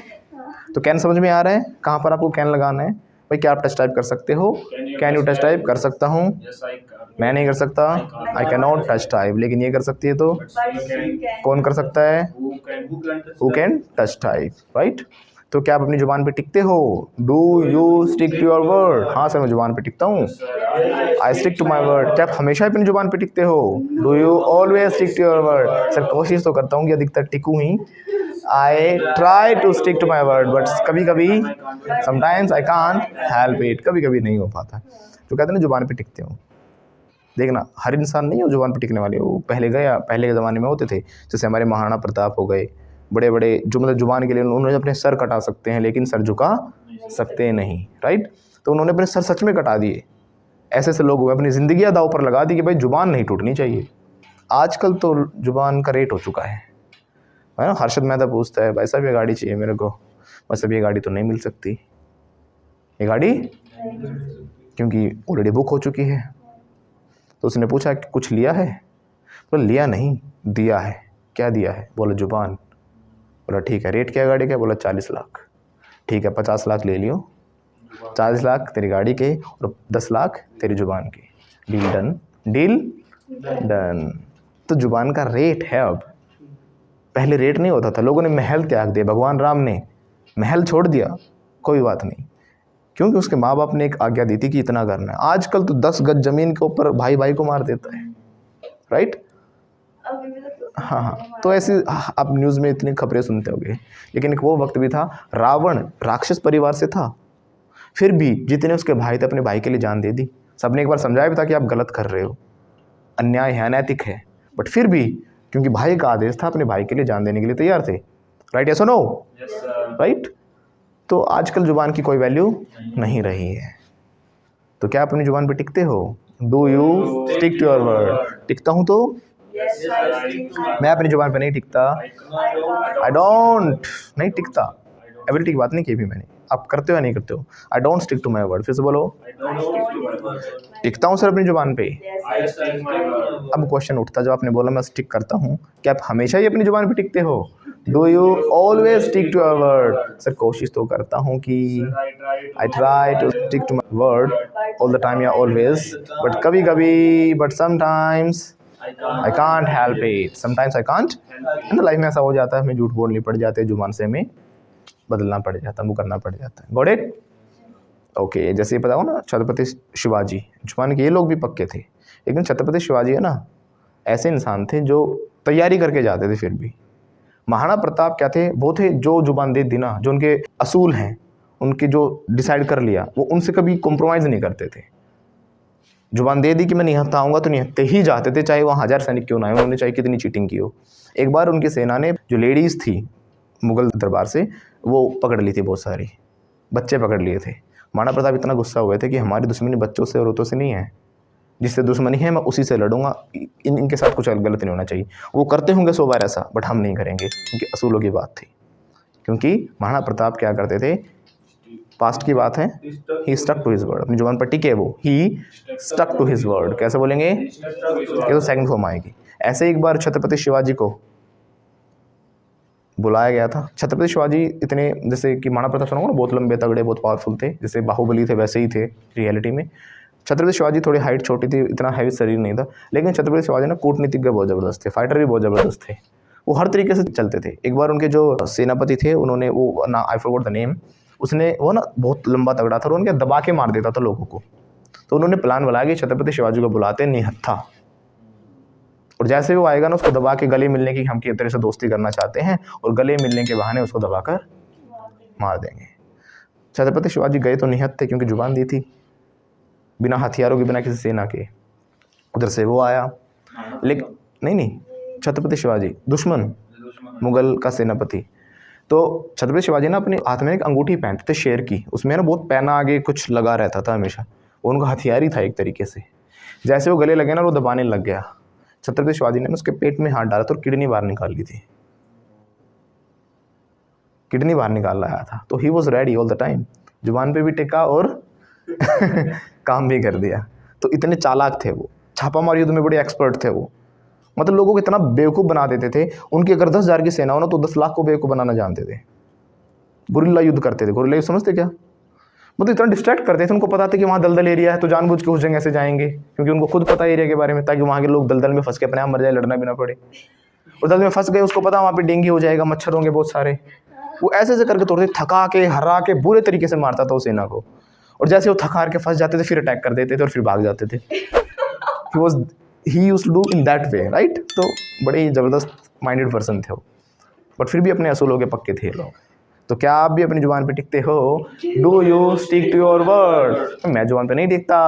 तो कैन समझ में आ रहा है, कहाँ पर आपको कैन लगाना है? भाई क्या आप टच टाइप कर सकते हो? Can you touch type? कर सकता हूँ, Yes, I can. मैं नहीं कर सकता, I can not touch type, लेकिन ये कर सकती है, तो कौन कर सकता है? Who can touch type, right. तो क्या आप अपनी जुबान पे टिकते हो? Do you stick to your word? हाँ सर, मैं जुबान पे टिकता हूँ, I stick to my word. क्या आप हमेशा अपनी जुबान पे टिकते हो? Do you always stick to your word? Sir कोशिश तो करता हूँ कि अधिकतर टिकूँ ही, I try to stick to my word, but कभी कभी sometimes I can't help it, कभी कभी नहीं हो पाता। जो कहते हैं ना जुबान पे टिकते हो, देखना हर इंसान नहीं हो जुबान पे टिकने वाले, वो पहले के ज़माने में होते थे, जैसे हमारे महाराणा प्रताप हो गए, बड़े बड़े जो मतलब जुबान के लिए उन्होंने अपने सर कटा सकते हैं लेकिन सर झुका सकते नहीं, राइट। तो उन्होंने अपने सर सच में कटा दिए। ऐसे ऐसे लोग हुए, अपनी ज़िंदगी दाव पर लगा दी कि भाई जुबान नहीं टूटनी चाहिए। आजकल तो जुबान का रेट हो चुका है ना। हर्षद मेहता पूछता है, भाई साहब ये गाड़ी चाहिए मेरे को, बस अब ये गाड़ी तो नहीं मिल सकती, ये गाड़ी क्योंकि ऑलरेडी बुक हो चुकी है। तो उसने पूछा कि कुछ लिया है? बोला लिया नहीं, दिया है। क्या दिया है? बोला जुबान। बोला ठीक है, रेट क्या है गाड़ी का? बोला 40 लाख। ठीक है, 50 लाख ले लियो, 40 लाख तेरी गाड़ी के और 10 लाख तेरी जुबान के, डील डन, डील डन। तो जुबान का रेट है। अब पहले रेट नहीं होता था, लोगों ने महल त्याग दिए, भगवान राम ने महल छोड़ दिया, कोई बात नहीं, क्योंकि उसके माँ बाप ने एक आज्ञा दी थी कि इतना करना है। आजकल तो 10 गज जमीन के ऊपर भाई भाई को मार देता है, राइट। हाँ, तो ऐसे आप न्यूज़ में इतनी खबरें सुनते होंगे, लेकिन एक वो वक्त भी था, रावण राक्षस परिवार से था, फिर भी जितने उसके भाई थे अपने भाई के लिए जान दे दी। सबने एक बार समझाया भी था कि आप गलत कर रहे हो, अन्याय है, अनैतिक है, बट फिर भी क्योंकि भाई का आदेश था अपने भाई के लिए जान देने के लिए तैयार थे, राइट। यस और नो? राइट। तो आजकल जुबान की कोई वैल्यू नहीं रही है। तो क्या आप अपनी जुबान पे टिकते हो? Do you stick to your word? टिकता हूँ तो मैं अपनी जुबान पे नहीं टिकता, आई डोंट, नहीं टिकता। एबिलिटी की बात नहीं की भी मैंने, आप करते हो या नहीं करते हो? I don't stick to my word. फिर से बोलो, टिकता हूँ सर अपनी जुबान पे। अब क्वेश्चन उठता, जब आपने बोला मैं स्टिक करता हूँ, क्या आप हमेशा ही अपनी जुबान पे टिकते हो? Do you always stick to your word? Sir कोशिश तो करता हूँ कि आई try to stick to my word all the time या ऑलवेज, बट कभी कभी, but sometimes I can't help it, sometimes I can't. है ना, लाइफ में ऐसा हो जाता है, हमें झूठ बोलनी पड़ जाती है, जुबान से हमें बदलना पड़ जाता है, वो करना पड़ जाता है। Got it? ओके, जैसे ये पता हो ना, छत्रपति शिवाजी, जुबान के ये लोग भी पक्के थे, लेकिन छत्रपति शिवाजी है ना, ऐसे इंसान थे जो तैयारी करके जाते थे। फिर भी महाराणा प्रताप क्या थे? वो थे जो जुबान दे दी ना, जो उनके असूल हैं, उनके जो डिसाइड कर लिया, वो उनसे कभी कॉम्प्रोमाइज़ नहीं करते थे। जुबान दे दी कि मैं निहत्ता आऊँगा तो निहत्ते ही जाते थे, चाहे वहाँ 1000 सैनिक क्यों ना आए, उन्होंने चाहे कितनी चीटिंग की हो। एक बार उनकी सेना ने जो लेडीज़ थी मुग़ल दरबार से, वो पकड़ ली थी, बहुत सारी बच्चे पकड़ लिए थे। महाराणा प्रताप इतना गुस्सा हुए थे कि हमारी दुश्मनी बच्चों से औरतों से नहीं है, जिससे दुश्मनी है मैं उसी से लड़ूंगा, इनके साथ कुछ गलत नहीं होना चाहिए। वो करते होंगे 100 बार ऐसा, बट हम नहीं करेंगे, क्योंकि असूलों की बात थी। क्योंकि महाराणा प्रताप क्या करते थे, पास्ट की बात है, ही स्टक टू हिज वर्ड, अपनी जुबान पर टिके वो, ही स्टक टू हिज वर्ड। कैसे बोलेंगे? ये तो सेकंड फॉर्म आएगी। ऐसे एक बार छत्रपति शिवाजी को बुलाया गया था। छत्रपति शिवाजी इतने, जैसे कि महाराणा प्रताप सुना होगा ना, बहुत लंबे तगड़े बहुत पावरफुल थे, जैसे बाहुबली थे वैसे ही थे रियलिटी में। छत्रपति शिवाजी थोड़ी हाइट छोटी थी, इतना हैवी शरीर नहीं था, लेकिन छत्रपति शिवाजी ना कूटनीतिज्ञ बहुत ज़बरदस्त थे, फाइटर भी बहुत ज़बरदस्त थे, वो हर तरीके से चलते थे। एक बार उनके जो सेनापति थे उन्होंने वो ना, आई फॉरगॉट द नेम, उसने वो ना बहुत लंबा तगड़ा था और उनके दबा के मार देता था लोगों को। तो उन्होंने प्लान बनाया कि छत्रपति शिवाजी को बुलाते निहत्था, और जैसे भी वो आएगा ना उसको दबा के गले मिलने की, हम किस तरह से दोस्ती करना चाहते हैं, और गले मिलने के बहाने उसको दबाकर मार देंगे। छत्रपति शिवाजी गए तो निहत्थे थे, क्योंकि जुबान दी थी, बिना हथियारों के, बिना किसी सेना के। उधर से वो आया, लेकिन नहीं, छत्रपति शिवाजी दुश्मन, मुगल का सेनापति। तो छत्रपति शिवाजी ना अपने हाथ में एक अंगूठी पहनते थे शेर की, उसमें ना बहुत पैना आगे कुछ लगा रहता था हमेशा, वो उनका हथियार ही था एक तरीके से। जैसे वो गले लगे ना वो दबाने लग गया, छत्रपति शिवाजी ने उसके पेट में हाथ डाला तो किडनी बाहर निकाल ली थी, किडनी बाहर निकाल लाया था। तो he was ready all the time, जुबान पे भी टिका और काम भी कर दिया। तो इतने चालाक थे वो, छापामार युद्ध में बड़े एक्सपर्ट थे वो, मतलब लोगों को इतना बेवकूफ़ बना देते थे। उनकी अगर 10,000 की सेना हो ना तो 10 लाख को बेवकूफ़ बनाना जानते थे। गुरिल्ला युद्ध करते थे, गुरिल्ला युद्ध समझते क्या, मतलब इतना डिस्ट्रैक्ट करते थे, उनको पता था कि वहाँ दलदल एरिया है तो जानबूझ के उस जगह से जाएंगे, क्योंकि उनको खुद पता है एरिया के बारे में, ताकि वहाँ के लोग दलदल में फंस के अपने आप मर जाए, लड़ना भी ना पड़े। और दलदल में फंस गए, उसको पता वहाँ पे डेंगू हो जाएगा, मच्छर होंगे बहुत सारे, वो ऐसे ऐसे करके तोड़ते, थका के हरा के बुरे तरीके से मारता था उस सेना को। और जैसे वो थका के फंस जाते थे फिर अटैक कर देते थे और फिर भाग जाते थे। He used to do in that way, right. तो बड़े ही ज़बरदस्त माइंडेड पर्सन थे वो, बट फिर भी अपने असूलों के पक्के थे लोग। तो क्या आप भी अपनी जुबान पे टिकते हो? Do you stick to your word? मैं जुबान पे नहीं टिकता,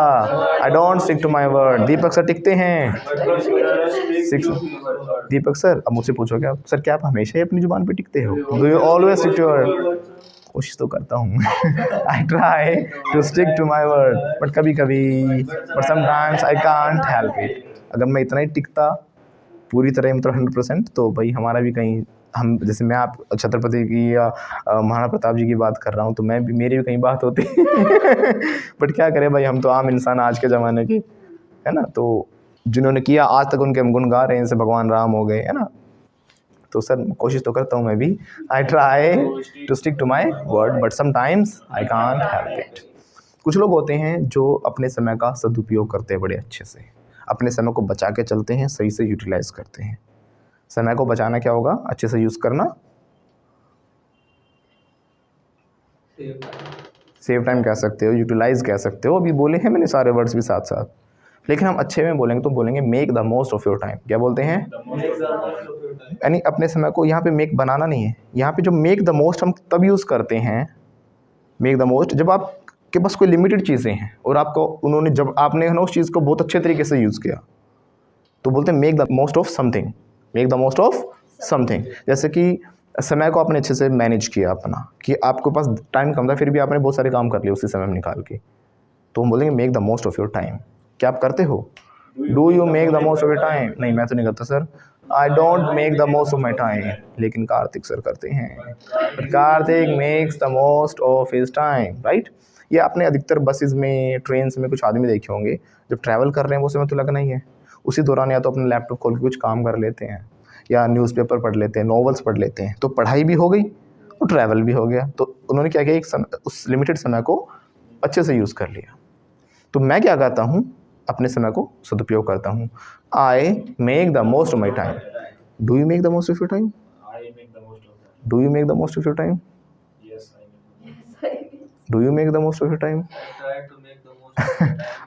I don't stick to my word. Deepak sir टिकते हैं। दीपक सर अब मुझसे पूछो क्या सर, क्या आप हमेशा ही अपनी जुबान पे टिकते हो? Do you always stick to your word? कोशिश तो करता हूँ I try to stick to my word, but कभी कभी, but sometimes I can't help it. अगर मैं इतना ही टिकता पूरी तरह, मतलब 100%, तो भाई हमारा भी कहीं, हम जैसे मैं आप छत्रपति की या महाराणा प्रताप जी की बात कर रहा हूँ, तो मैं भी, मेरी भी कहीं बात होती बट क्या करें भाई, हम तो आम इंसान आज के ज़माने के, है ना। तो जिन्होंने किया आज तक उनके हम गुण गा रहे हैं, जैसे भगवान राम हो गए, है ना। तो सर कोशिश तो करता हूँ मैं भी, आई try to stick to my word, but sometimes I can't help it. कुछ लोग होते हैं जो अपने समय का सदुपयोग करते हैं बड़े अच्छे से, अपने समय को बचा के चलते हैं, सही से यूटिलाइज करते हैं। समय को बचाना क्या होगा? अच्छे से यूज़ करना, सेव टाइम कह सकते हो, यूटिलाइज कह सकते हो, अभी बोले हैं मैंने सारे वर्ड्स भी साथ साथ, लेकिन हम अच्छे में बोलेंगे तो बोलेंगे make the most of your time. क्या बोलते हैं? यानी अपने समय को, यहाँ पे मेक बनाना नहीं है, यहाँ पे जो मेक द मोस्ट हम तब यूज़ करते हैं, मेक द मोस्ट, जब आपके पास कोई लिमिटेड चीज़ें हैं और आपको उन्होंने, जब आपने ना उस चीज़ को बहुत अच्छे तरीके से यूज़ किया, तो बोलते हैं make the most of something, make the most of something. जैसे कि समय को आपने अच्छे से मैनेज किया अपना, कि आपके पास टाइम कम था फिर भी आपने बहुत सारे काम कर लिए उसी समय में निकाल के, तो हम बोलेंगे make the most of your time. क्या आप करते हो? Do you make the most of your time? नहीं, मैं तो नहीं करता sir, I don't make the most of my time, लेकिन कार्तिक सर करते हैं। Kartik makes the most of his time, right. ये आपने अधिकतर बसेस में, ट्रेन में कुछ आदमी देखे होंगे, जब ट्रैवल कर रहे हैं वो समय तो लगना ही है, उसी दौरान या तो अपना लैपटॉप खोल के कुछ काम कर लेते हैं, या न्यूज़पेपर पढ़ लेते हैं, नॉवेल्स पढ़ लेते हैं, तो पढ़ाई भी हो गई और ट्रैवल भी हो गया। तो उन्होंने क्या किया, एक समय, उस लिमिटेड समय को अच्छे से यूज़ कर लिया। तो मैं क्या करता हूँ, अपने समय को सदुपयोग करता हूँ, आई make the most of my time. Do you make the most of your time? Do you make the most of your time? Do you make the most of your time?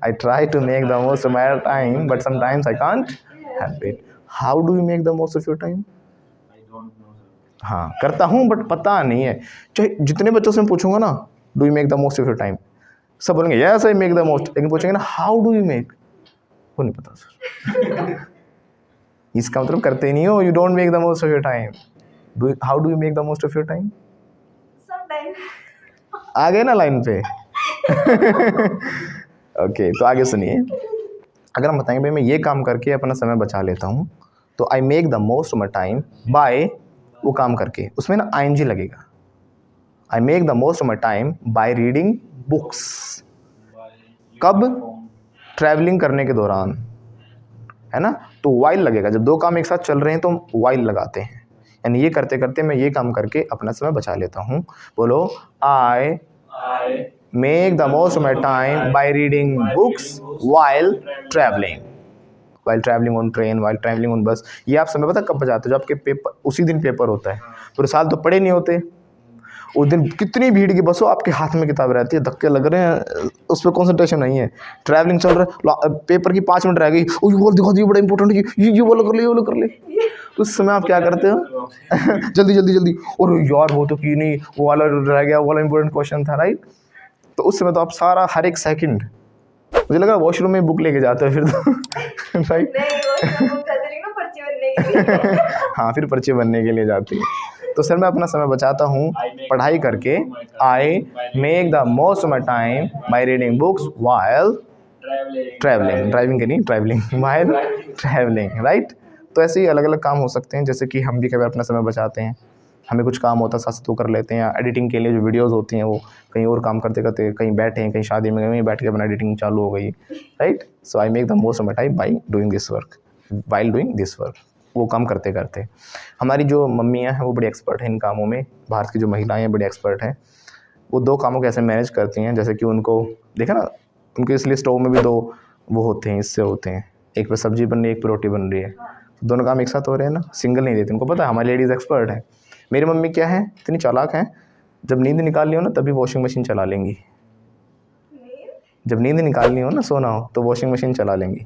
I try to make the most of my time, but sometimes I can't help it. How do you make the most of your time? I don't know, sir. हाँ, करता हूँ but पता नहीं है। चाहे जितने बच्चों से मैं पूछूंगा ना, do you make the most of your time, सब बोलेंगे yes I make the most, लेकिन पूछेंगे ना हाउ डू यू मेक, वो नहीं पता सर। इसका मतलब करते ही नहीं हो, you don't make the most of your time. How do you make the most of your time? Sometimes. आ गए ना लाइन पे। ओके, तो आगे सुनिए। अगर हम बताएंगे भाई मैं ये काम करके अपना समय बचा लेता हूँ, तो I make the most of my time by, वो काम करके, उसमें ना ING लगेगा। I make the most of my time by reading books. कब? ट्रैवलिंग करने के दौरान, है ना। तो वाइल लगेगा, जब दो काम एक साथ चल रहे हैं तो हम वाइल लगाते हैं, यानी ये करते करते मैं ये काम करके अपना समय बचा लेता हूँ। बोलो आई make the most of my time by reading books while travelling, while travelling on train, while travelling on बस। ये आप समय पता कब बचाते हो? जब आपके पेपर उसी दिन पेपर होता है, पूरे साल तो पढ़े नहीं होते, उस दिन कितनी भीड़ की बस हो, आपके हाथ में किताब रहती है, धक्के लग रहे हैं, उस पर कॉन्सेंट्रेशन नहीं है, ट्रैवलिंग चल रहा है, पेपर की 5 मिनट रह गई, ओ ये बोल दिखा, ये बड़ा इंपॉर्टेंट है, ये बोलो कर ले, ये बोलो कर ले। उस समय आप क्या करते हो? जल्दी जल्दी जल्दी, और यार वो तो की नहीं, वो वाला रह गया, वो वाला इंपॉर्टेंट क्वेश्चन था, राइट। तो उस समय तो आप सारा हर एक सेकंड, मुझे लगा वॉशरूम में बुक लेके जाते हो फिर तो राइट। हाँ, फिर पर्चे बनने के लिए जाती है। तो सर मैं अपना समय बचाता हूँ पढ़ाई करके। आई make the most of my time by reading books while travelling, driving के नहीं, ट्रैवलिंग, वाइल ट्रैवलिंग, राइट। तो ऐसे ही अलग अलग काम हो सकते हैं, जैसे कि हम भी कभी अपना समय बचाते हैं, हमें कुछ काम होता है साथ तो कर लेते हैं, या एडिटिंग के लिए जो वीडियोस होती हैं वो कहीं और काम करते करते, कहीं बैठे हैं, कहीं शादी में कहीं बैठ के अपना एडिटिंग चालू हो गई, right. So I make the most of my time by doing this work, while doing this work, वो काम करते करते। हमारी जो मम्मियाँ हैं वो बड़ी एक्सपर्ट हैं इन कामों में, भारत की जो महिलाएँ हैं बड़ी एक्सपर्ट हैं, वो 2 कामों को ऐसे मैनेज करती हैं, जैसे कि उनको देखा ना, उनके इसलिए स्टोव में भी 2 वो होते हैं, हिस्से होते हैं, एक पे सब्जी बन रही है, एक पे रोटी बन रही है, दोनों काम एक साथ हो रहे हैं ना, सिंगल नहीं देते, उनको पता है, हमारी लेडीज़ एक्सपर्ट है। मेरी मम्मी क्या है, इतनी चालाक हैं, जब नींद निकालनी हो ना तभी वॉशिंग मशीन चला लेंगी, जब नींद निकालनी हो ना, सोना हो तो वॉशिंग मशीन चला लेंगी,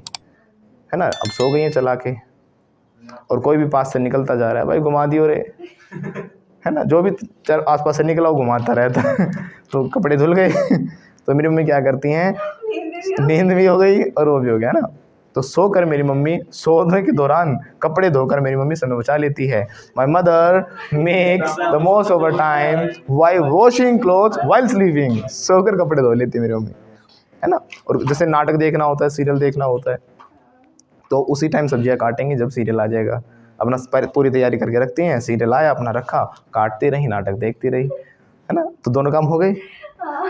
है ना। अब सो गई हैं चला के, और कोई भी पास से निकलता जा रहा है, भाई घुमा दियो रे, है ना, जो भी आसपास से निकला वो घुमाता रहता है तो कपड़े धुल गए तो मेरी मम्मी क्या करती हैं, नींद भी हो गई और वो भी हो गया ना। तो सोकर मेरी मम्मी, सोने के दौरान कपड़े धोकर मेरी मम्मी समय बचा लेती है। My mother makes the most of a time while washing clothes while sleeping, सोकर कपड़े धो लेती है मेरी मम्मी, है ना। और जैसे नाटक देखना होता है, सीरियल देखना होता है, तो उसी टाइम सब्जियां काटेंगे जब सीरियल आ जाएगा, अपना पूरी तैयारी करके रखती हैं, सीरियल आया अपना रखा, काटती रही, नाटक देखती रही, है ना। तो दोनों काम हो गए।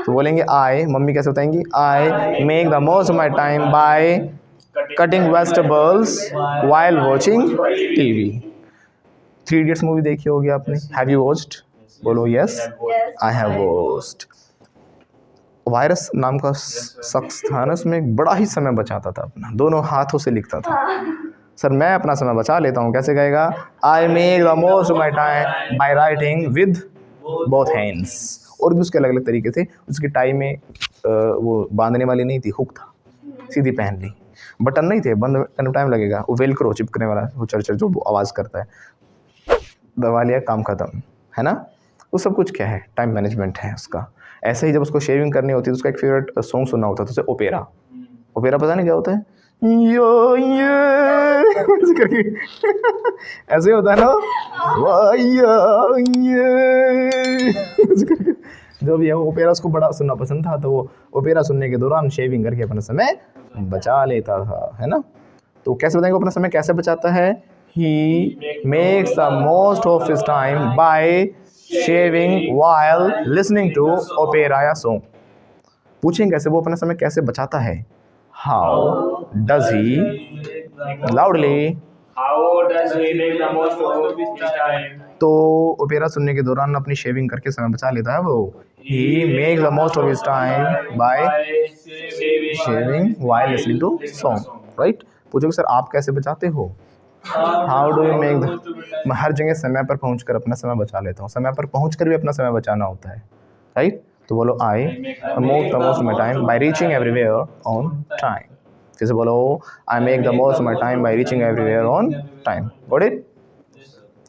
तो बोलेंगे आई, मम्मी कैसे बताएंगी, आई make the most of my time by cutting vegetables while watching TV. 3 idiots movie देखी होगी आपने, हैव यू वॉच्ड? बोलो yes, I have watched. Virus नाम का शख्स था ना, उसमें एक बड़ा ही समय बचाता था अपना, दोनों हाथों से लिखता था। सर मैं अपना समय बचा लेता हूँ, कैसे कहेगा, आई make the most of my time by writing with both hands. और भी उसके अलग अलग तरीके थे, उसकी टाई में वो बांधने वाली नहीं थी, हुक था, सीधी पहन ली, बटन नहीं थे, बंद करने में टाइम लगेगा, वो वेलक्रो चिपकने वाला, वो चर जो आवाज़ करता है, दबा लिया, काम खत्म, है ना। वो सब कुछ क्या है, टाइम मैनेजमेंट है उसका। ऐसे ही जब उसको शेविंग करनी होती है तो उसका एक फेवरेट सॉन्ग सुनना होता है, तो उसे ओपेरा, ओपेरा पता नहीं क्या होता है, यो ये करके ऐसे होता है ना, जो भी है वो ओपेरा उसको बड़ा सुनना पसंद था, तो वो ओपेरा सुनने के दौरान शेविंग करके अपना समय बचा लेता था, है ना। तो कैसे बताएंगे अपना समय कैसे बचाता है, he makes the most of his time by shaving while listening to opera या सॉन्ग। पूछेंगे कैसे वो अपना समय कैसे बचाता है, हाउ डज ही, लाउडली, तो ओपेरा सुनने के दौरान अपनी शेविंग करके समय बचा लेता है वो, he makes the most of his time by shaving while listening to song, right. पूछोगे सर आप कैसे बचाते हो, how do you make the, मैं हर जगह समय पर पहुंचकर अपना समय बचा लेता हूँ, समय पर पहुंचकर भी अपना समय बचाना होता है, राइट। तो बोलो आई make the most of my time bye reaching everywhere on time. जैसे बोलो आई make the most of my time bye reaching everywhere on time, got it.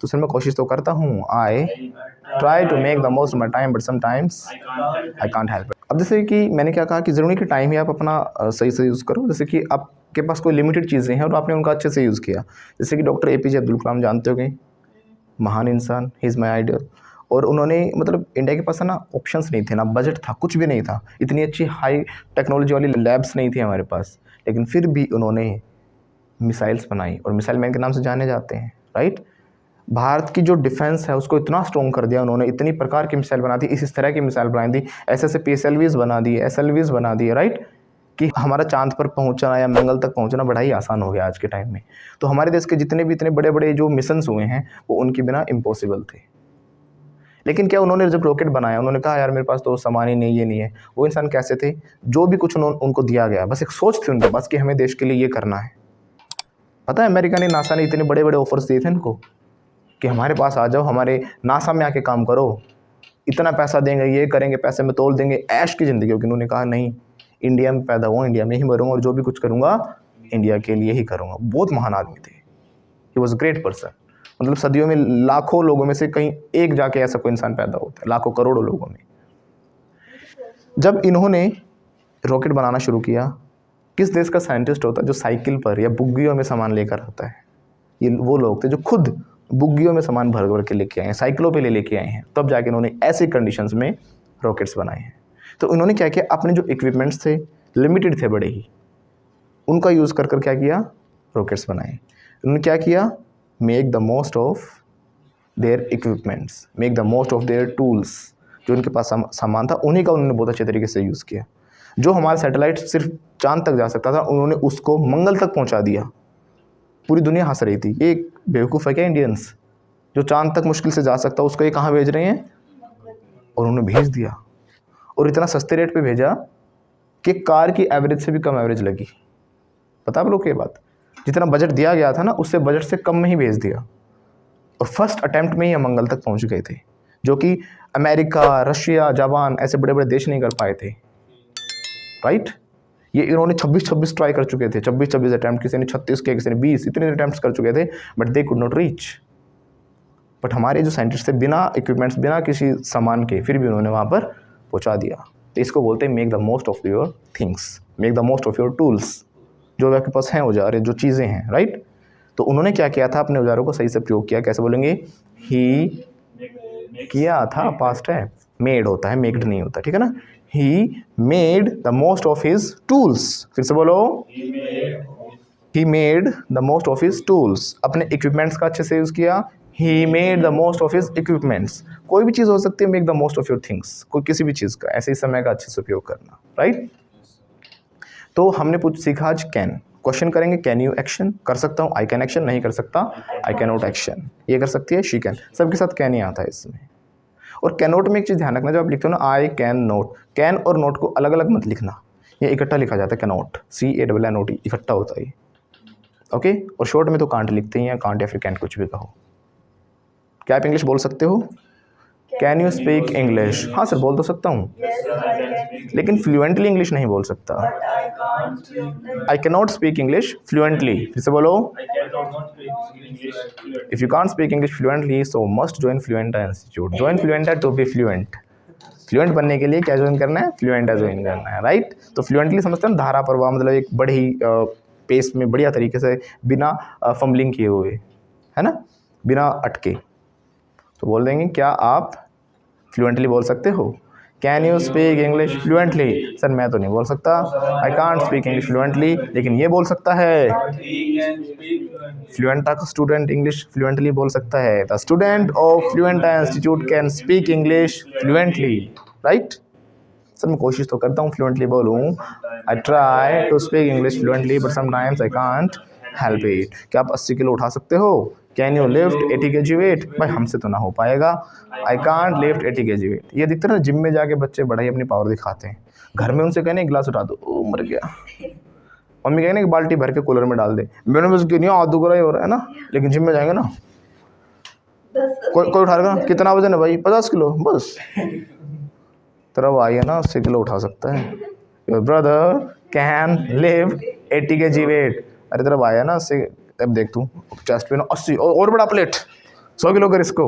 तो सर मैं कोशिश तो करता हूँ, I try to make the most of my time but sometimes I can't help it. अब जैसे कि मैंने क्या कहा कि ज़रूरी कि टाइम ही आप अपना सही से यूज़ करो, जैसे कि आपके पास कोई लिमिटेड चीज़ें हैं और आपने उनका अच्छे से यूज़ किया, जैसे कि डॉक्टर APJ अब्दुल कलाम जानते हो गए, महान इंसान, ही इज़ माई आइडियल। और उन्होंने मतलब इंडिया के पास है ना ऑप्शंस नहीं थे, ना बजट था, कुछ भी नहीं था, इतनी अच्छी हाई टेक्नोलॉजी वाली लैब्स नहीं थी हमारे पास, लेकिन फिर भी उन्होंने मिसाइल्स बनाई और मिसाइल मैन के नाम से जाने जाते हैं, राइट। भारत की जो डिफेंस है उसको इतना स्ट्रॉन्ग कर दिया उन्होंने, इतनी प्रकार की मिसाइल बना दी, इस तरह की मिसाइल बना दी, ऐसे PSLVs बना दिए, SLVs बना दिए, राइट। कि हमारा चांद पर पहुंचना या मंगल तक पहुंचना बड़ा ही आसान हो गया आज के टाइम में। तो हमारे देश के जितने भी इतने बड़े बड़े जो मिशंस हुए हैं वो उनके बिना इम्पॉसिबल थे। लेकिन क्या उन्होंने जब रॉकेट बनाया उन्होंने कहा यार मेरे पास तो सामान ही नहीं, ये नहीं है। वो इंसान कैसे थे, जो भी कुछ उनको दिया गया बस एक सोच थी उनके पास कि हमें देश के लिए ये करना है। पता है अमेरिका ने, नासा ने इतने बड़े बड़े ऑफर्स दिए थे इनको कि हमारे पास आ जाओ, हमारे नासा में आके काम करो, इतना पैसा देंगे, ये करेंगे, पैसे में तोल देंगे, ऐश की ज़िंदगी होगी। उन्होंने कहा नहीं, इंडिया में पैदा हुआ, इंडिया में ही मरूंगा और जो भी कुछ करूँगा इंडिया के लिए ही करूँगा। बहुत महान आदमी थे, ही वॉज ग्रेट पर्सन। मतलब सदियों में लाखों लोगों में से कहीं एक जाके ऐसा कोई इंसान पैदा होता है, लाखों करोड़ों लोगों में। जब इन्होंने रॉकेट बनाना शुरू किया, किस देश का साइंटिस्ट होता है जो साइकिल पर या बुग्गियों में सामान लेकर आता है? ये वो लोग थे जो खुद बुग्गियों में सामान भर भर के लेके आए हैं, साइकिलों पे लेके आए हैं, तब जाके इन्होंने ऐसी कंडीशंस में रॉकेट्स बनाए हैं। तो इन्होंने क्या किया, अपने जो इक्विपमेंट्स थे लिमिटेड थे बड़े ही, उनका यूज़ कर कर क्या किया, रॉकेट्स बनाए। उन्होंने क्या किया, make the most of their equipments, make the most of their tools. जो उनके पास सामान था उन्हीं का उन्होंने बहुत अच्छे तरीके से यूज़ किया। जो हमारा सैटेलाइट सिर्फ चांद तक जा सकता था उन्होंने उसको मंगल तक पहुंचा दिया। पूरी दुनिया हंस रही थी, ये बेवकूफ़ है क्या इंडियंस, जो चांद तक मुश्किल से जा सकता उसको ये कहाँ भेज रहे हैं, और उन्होंने भेज दिया। और इतना सस्ते रेट पे भेजा कि कार की एवरेज से भी कम एवरेज लगी। पता आप लोग ये बात, जितना बजट दिया गया था ना उससे बजट से कम में ही भेज दिया। और फर्स्ट अटैम्प्ट में ही हम मंगल तक पहुंच गए थे, जो कि अमेरिका, रशिया, जापान ऐसे बड़े बड़े देश नहीं कर पाए थे, राइट। ये इन्होंने 26 ट्राई कर चुके थे, 26 अटैम्प्ट, किसी ने 36 के, किसी ने 20, इतने अटैम्प्ट्स कर चुके थे, but they could not reach. But हमारे जो साइंटिस्ट थे बिना इक्विपमेंट्स, बिना किसी सामान के, फिर भी उन्होंने वहाँ पर पहुँचा दिया। तो इसको बोलते हैं make the most of your things, make the most of your tools. जो आपके पास हैं औजार, जो चीज़ें हैं, राइट। तो उन्होंने क्या किया था, अपने औजारों को सही से प्रयोग किया। कैसे बोलेंगे, ही किया था, पास्ट है, मेड होता है, मेक्ड नहीं होता, ठीक है ना। He made the most of his tools, फिर से बोलो, he made the most of his tools. अपने इक्विपमेंट्स का अच्छे से यूज़ किया। He made the most of his equipments. कोई भी चीज़ हो सकती है, make the most of your things, कोई किसी भी चीज़ का ऐसे ही समय का अच्छे से उपयोग करना, राइट। तो हमने सीखा आज कैन। क्वेश्चन करेंगे, कैन यू एक्शन, कर सकता हूँ, आई कैन एक्शन, नहीं कर सकता, आई कैन नॉट एक्शन। ये कर सकती है, शी कैन, सबके साथ कैन ही आता है इसमें। और कैन नॉट में एक चीज़ ध्यान रखना, जब आप लिखते हो ना आई कैन नॉट, कैन और नॉट को अलग अलग मत लिखना, ये इकट्ठा लिखा जाता है, कैन नॉट, CANNOT, इकट्ठा होता है, ओके। और शॉर्ट में तो कांट लिखते हैं, या कांट या फिर कैन, कुछ भी कहो। क्या आप इंग्लिश बोल सकते हो? Can you speak English? हाँ सर, बोल तो सकता हूँ, लेकिन फ्लुएंटली इंग्लिश नहीं बोल सकता। I can not speak English fluently, फिर से बोलो, if you can't speak English fluently so must join Fluenta institute. Join Fluenta to be fluent. Fluent बनने के लिए क्या ज्वाइन करना है? फ्लुएंटा ज्वाइन करना है, राइट। तो फ्लुएंटली समझते हैं ना, धारा प्रवाह, मतलब एक बड़े ही पेस में बढ़िया तरीके से, बिना फंबलिंग किए हुए, है ना, बिना अटके। तो बोल देंगे, क्या आप फ्लुएंटली बोल सकते हो? Can you speak English fluently? Sir मैं तो नहीं बोल सकता, I can't speak English fluently, लेकिन ये बोल सकता है, फ्लुएंटा का स्टूडेंट इंग्लिश फ्लुएंटली बोल सकता है। The student of फ्लुएंटा institute can speak English fluently, right. Sir मैं कोशिश तो करता हूँ फ्लुएंटली बोलूँ, आई try to speak English fluently but sometimes I can't help it. क्या आप 80 किलो उठा सकते हो? Can you lift 80 kg weight? भाई हमसे तो ना हो पाएगा, I can't lift 80 kg wait. ये दिखता है ना, जिम में जाके बच्चे बड़ा ही अपनी पावर दिखाते हैं, घर में उनसे कहने एक गिलास उठा दो, ओ मर गया। मम्मी कहने एक बाल्टी भर के कूलर में डाल दे, मैंने बस नहीं आधू करा ही हो रहा है ना, लेकिन जिम में जाएंगे ना, कोई उठा लेगा, कितना वजन है भाई? 50 किलो, बस। तेरा भाई है ना 80 किलो उठा सकता है, your brother can lift 80 kg weight. अरे तेरा भाई है ना, अब देख तू चेस्ट पे ना 80 और बड़ा प्लेट 100 किलो कर इसको,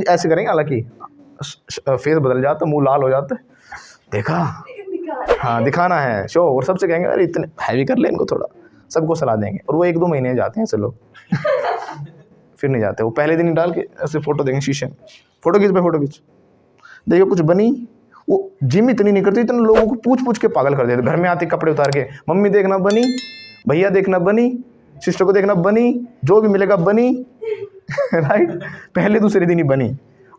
ऐसे करेंगे, हालांकि फेस बदल जाता, मुंह लाल हो जाता है, देखा, हाँ दिखाना है शो। और सबसे कहेंगे अरे इतने हैवी कर ले इनको थोड़ा, सबको सलाह देंगे। और वो 1-2 महीने जाते हैं चलो फिर नहीं जाते। वो पहले दिन ही डाल के ऐसे फोटो देंगे शीशे में, फोटो खींच, फोटो खींच, देखिए कुछ बनी। वो जिम इतनी नहीं करती, इतने लोगों को पूछ के पागल कर देते। घर में आते कपड़े उतार के, मम्मी देखना बनी, भैया देखना बनी, सिस्टर को देखना बनी, जो भी मिलेगा बनी राइट। पहले दूसरे दिन ही बनी।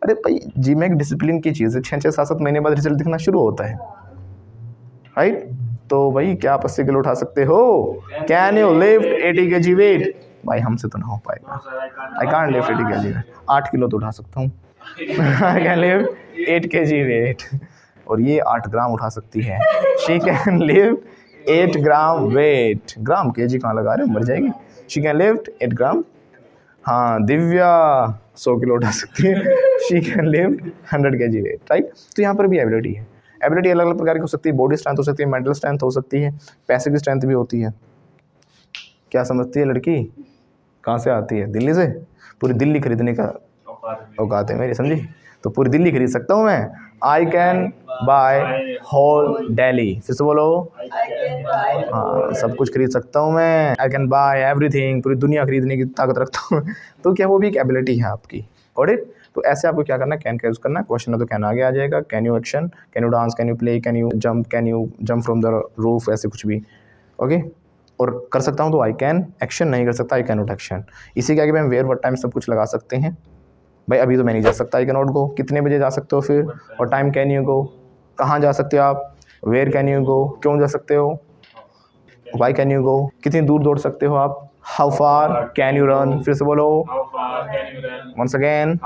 अरे भाई जिम एक डिसिप्लिन की चीज़ है, 6-6, 7-7 महीने बाद रिजल्ट दिखना शुरू होता है, राइट। तो भाई क्या आप 80 किलो उठा सकते हो? Can you lift 80 kg weight? भाई हमसे तो ना हो पाएगा। I can't lift 80 kg weight. 8 kilo तो उठा सकता हूँ। I can lift 8 kg weight. और ये 8 ग्राम उठा सकती है। She can lift 8 gram weight. Gram kg कहाँ लगा रहे हो, मर जाएगी। She can lift 8 gram. हाँ, दिव्या 100 किलो उठा सकती है। She can lift 100 kg wait, right. तो यहाँ पर भी एबिलिटी है। एबिलिटी अलग अलग प्रकार की हो सकती है। बॉडी स्ट्रेंथ हो सकती है, मेंटल स्ट्रेंथ हो सकती है, पैसे की स्ट्रेंथ भी होती है। क्या समझती है लड़की? कहाँ से आती है? दिल्ली से। पूरी दिल्ली खरीदने का औकात है मेरी, समझी? तो पूरी दिल्ली खरीद सकता हूँ मैं। I can buy whole Delhi. फिर से बोलो। I can buy हाँ, सब कुछ खरीद सकता हूँ मैं। I can bye everything. पूरी दुनिया खरीदने की ताकत रखता हूँ। तो क्या वो भी एक एबिलिटी है आपकी? Got it? तो ऐसे आपको क्या करना है, कैन का यूज़ करना है। क्वेश्चन है तो कैन आगे आ जाएगा। Can you action, can you dance, can you play, can you jump from the roof, ऐसे कुछ भी। ओके। और कर सकता हूँ तो आई कैन एक्शन, नहीं कर सकता आई कैन नॉट एक्शन। इसी के आगे हम वेयर व्हाट टाइम सब कुछ लगा सकते हैं। भाई अभी तो मैं नहीं जा सकता, आई कैन नॉट गो। कितने बजे जा सकते हो फिर? और टाइम कैन यू गो, कहाँ जा सकते हो आप? वेयर कैन यू गो, क्यों जा सकते हो? वाई कैन यू गो, कितनी दूर दौड़ सकते हो आप? How far can you run. फिर से बोलो। Once again.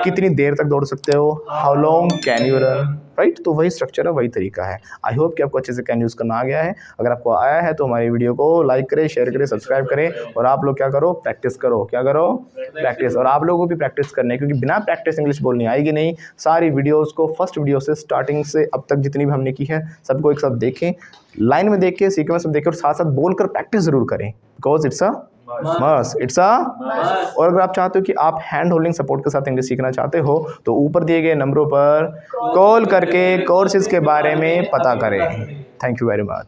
कितनी देर तक दौड़ सकते हो? How long can you run, right. तो वही स्ट्रक्चर है, वही तरीका है। आई होप कि आपको अच्छे से कैन यूज़ करना आ गया है। अगर आपको आया है तो हमारी वीडियो को लाइक करें, शेयर करें, सब्सक्राइब करें। और आप लोग क्या करो, प्रैक्टिस करो। क्या करो? प्रैक्टिस। और आप लोगों को भी प्रैक्टिस करनी है, क्योंकि बिना प्रैक्टिस इंग्लिश बोलनी आएगी नहीं। सारी वीडियोज़ को फर्स्ट वीडियो से स्टार्टिंग से अब तक जितनी भी हमने की है सबको एक साथ देखें, लाइन में देख के, सीक्वेंस में देखें, और साथ साथ बोलकर प्रैक्टिस जरूर करें। Because it's a must, it's a. और अगर आप चाहते हो कि आप हैंड होल्डिंग सपोर्ट के साथ इंग्लिश सीखना चाहते हो तो ऊपर दिए गए नंबरों पर कॉल करके कोर्सेज के बारे में पता करें। Thank you very much.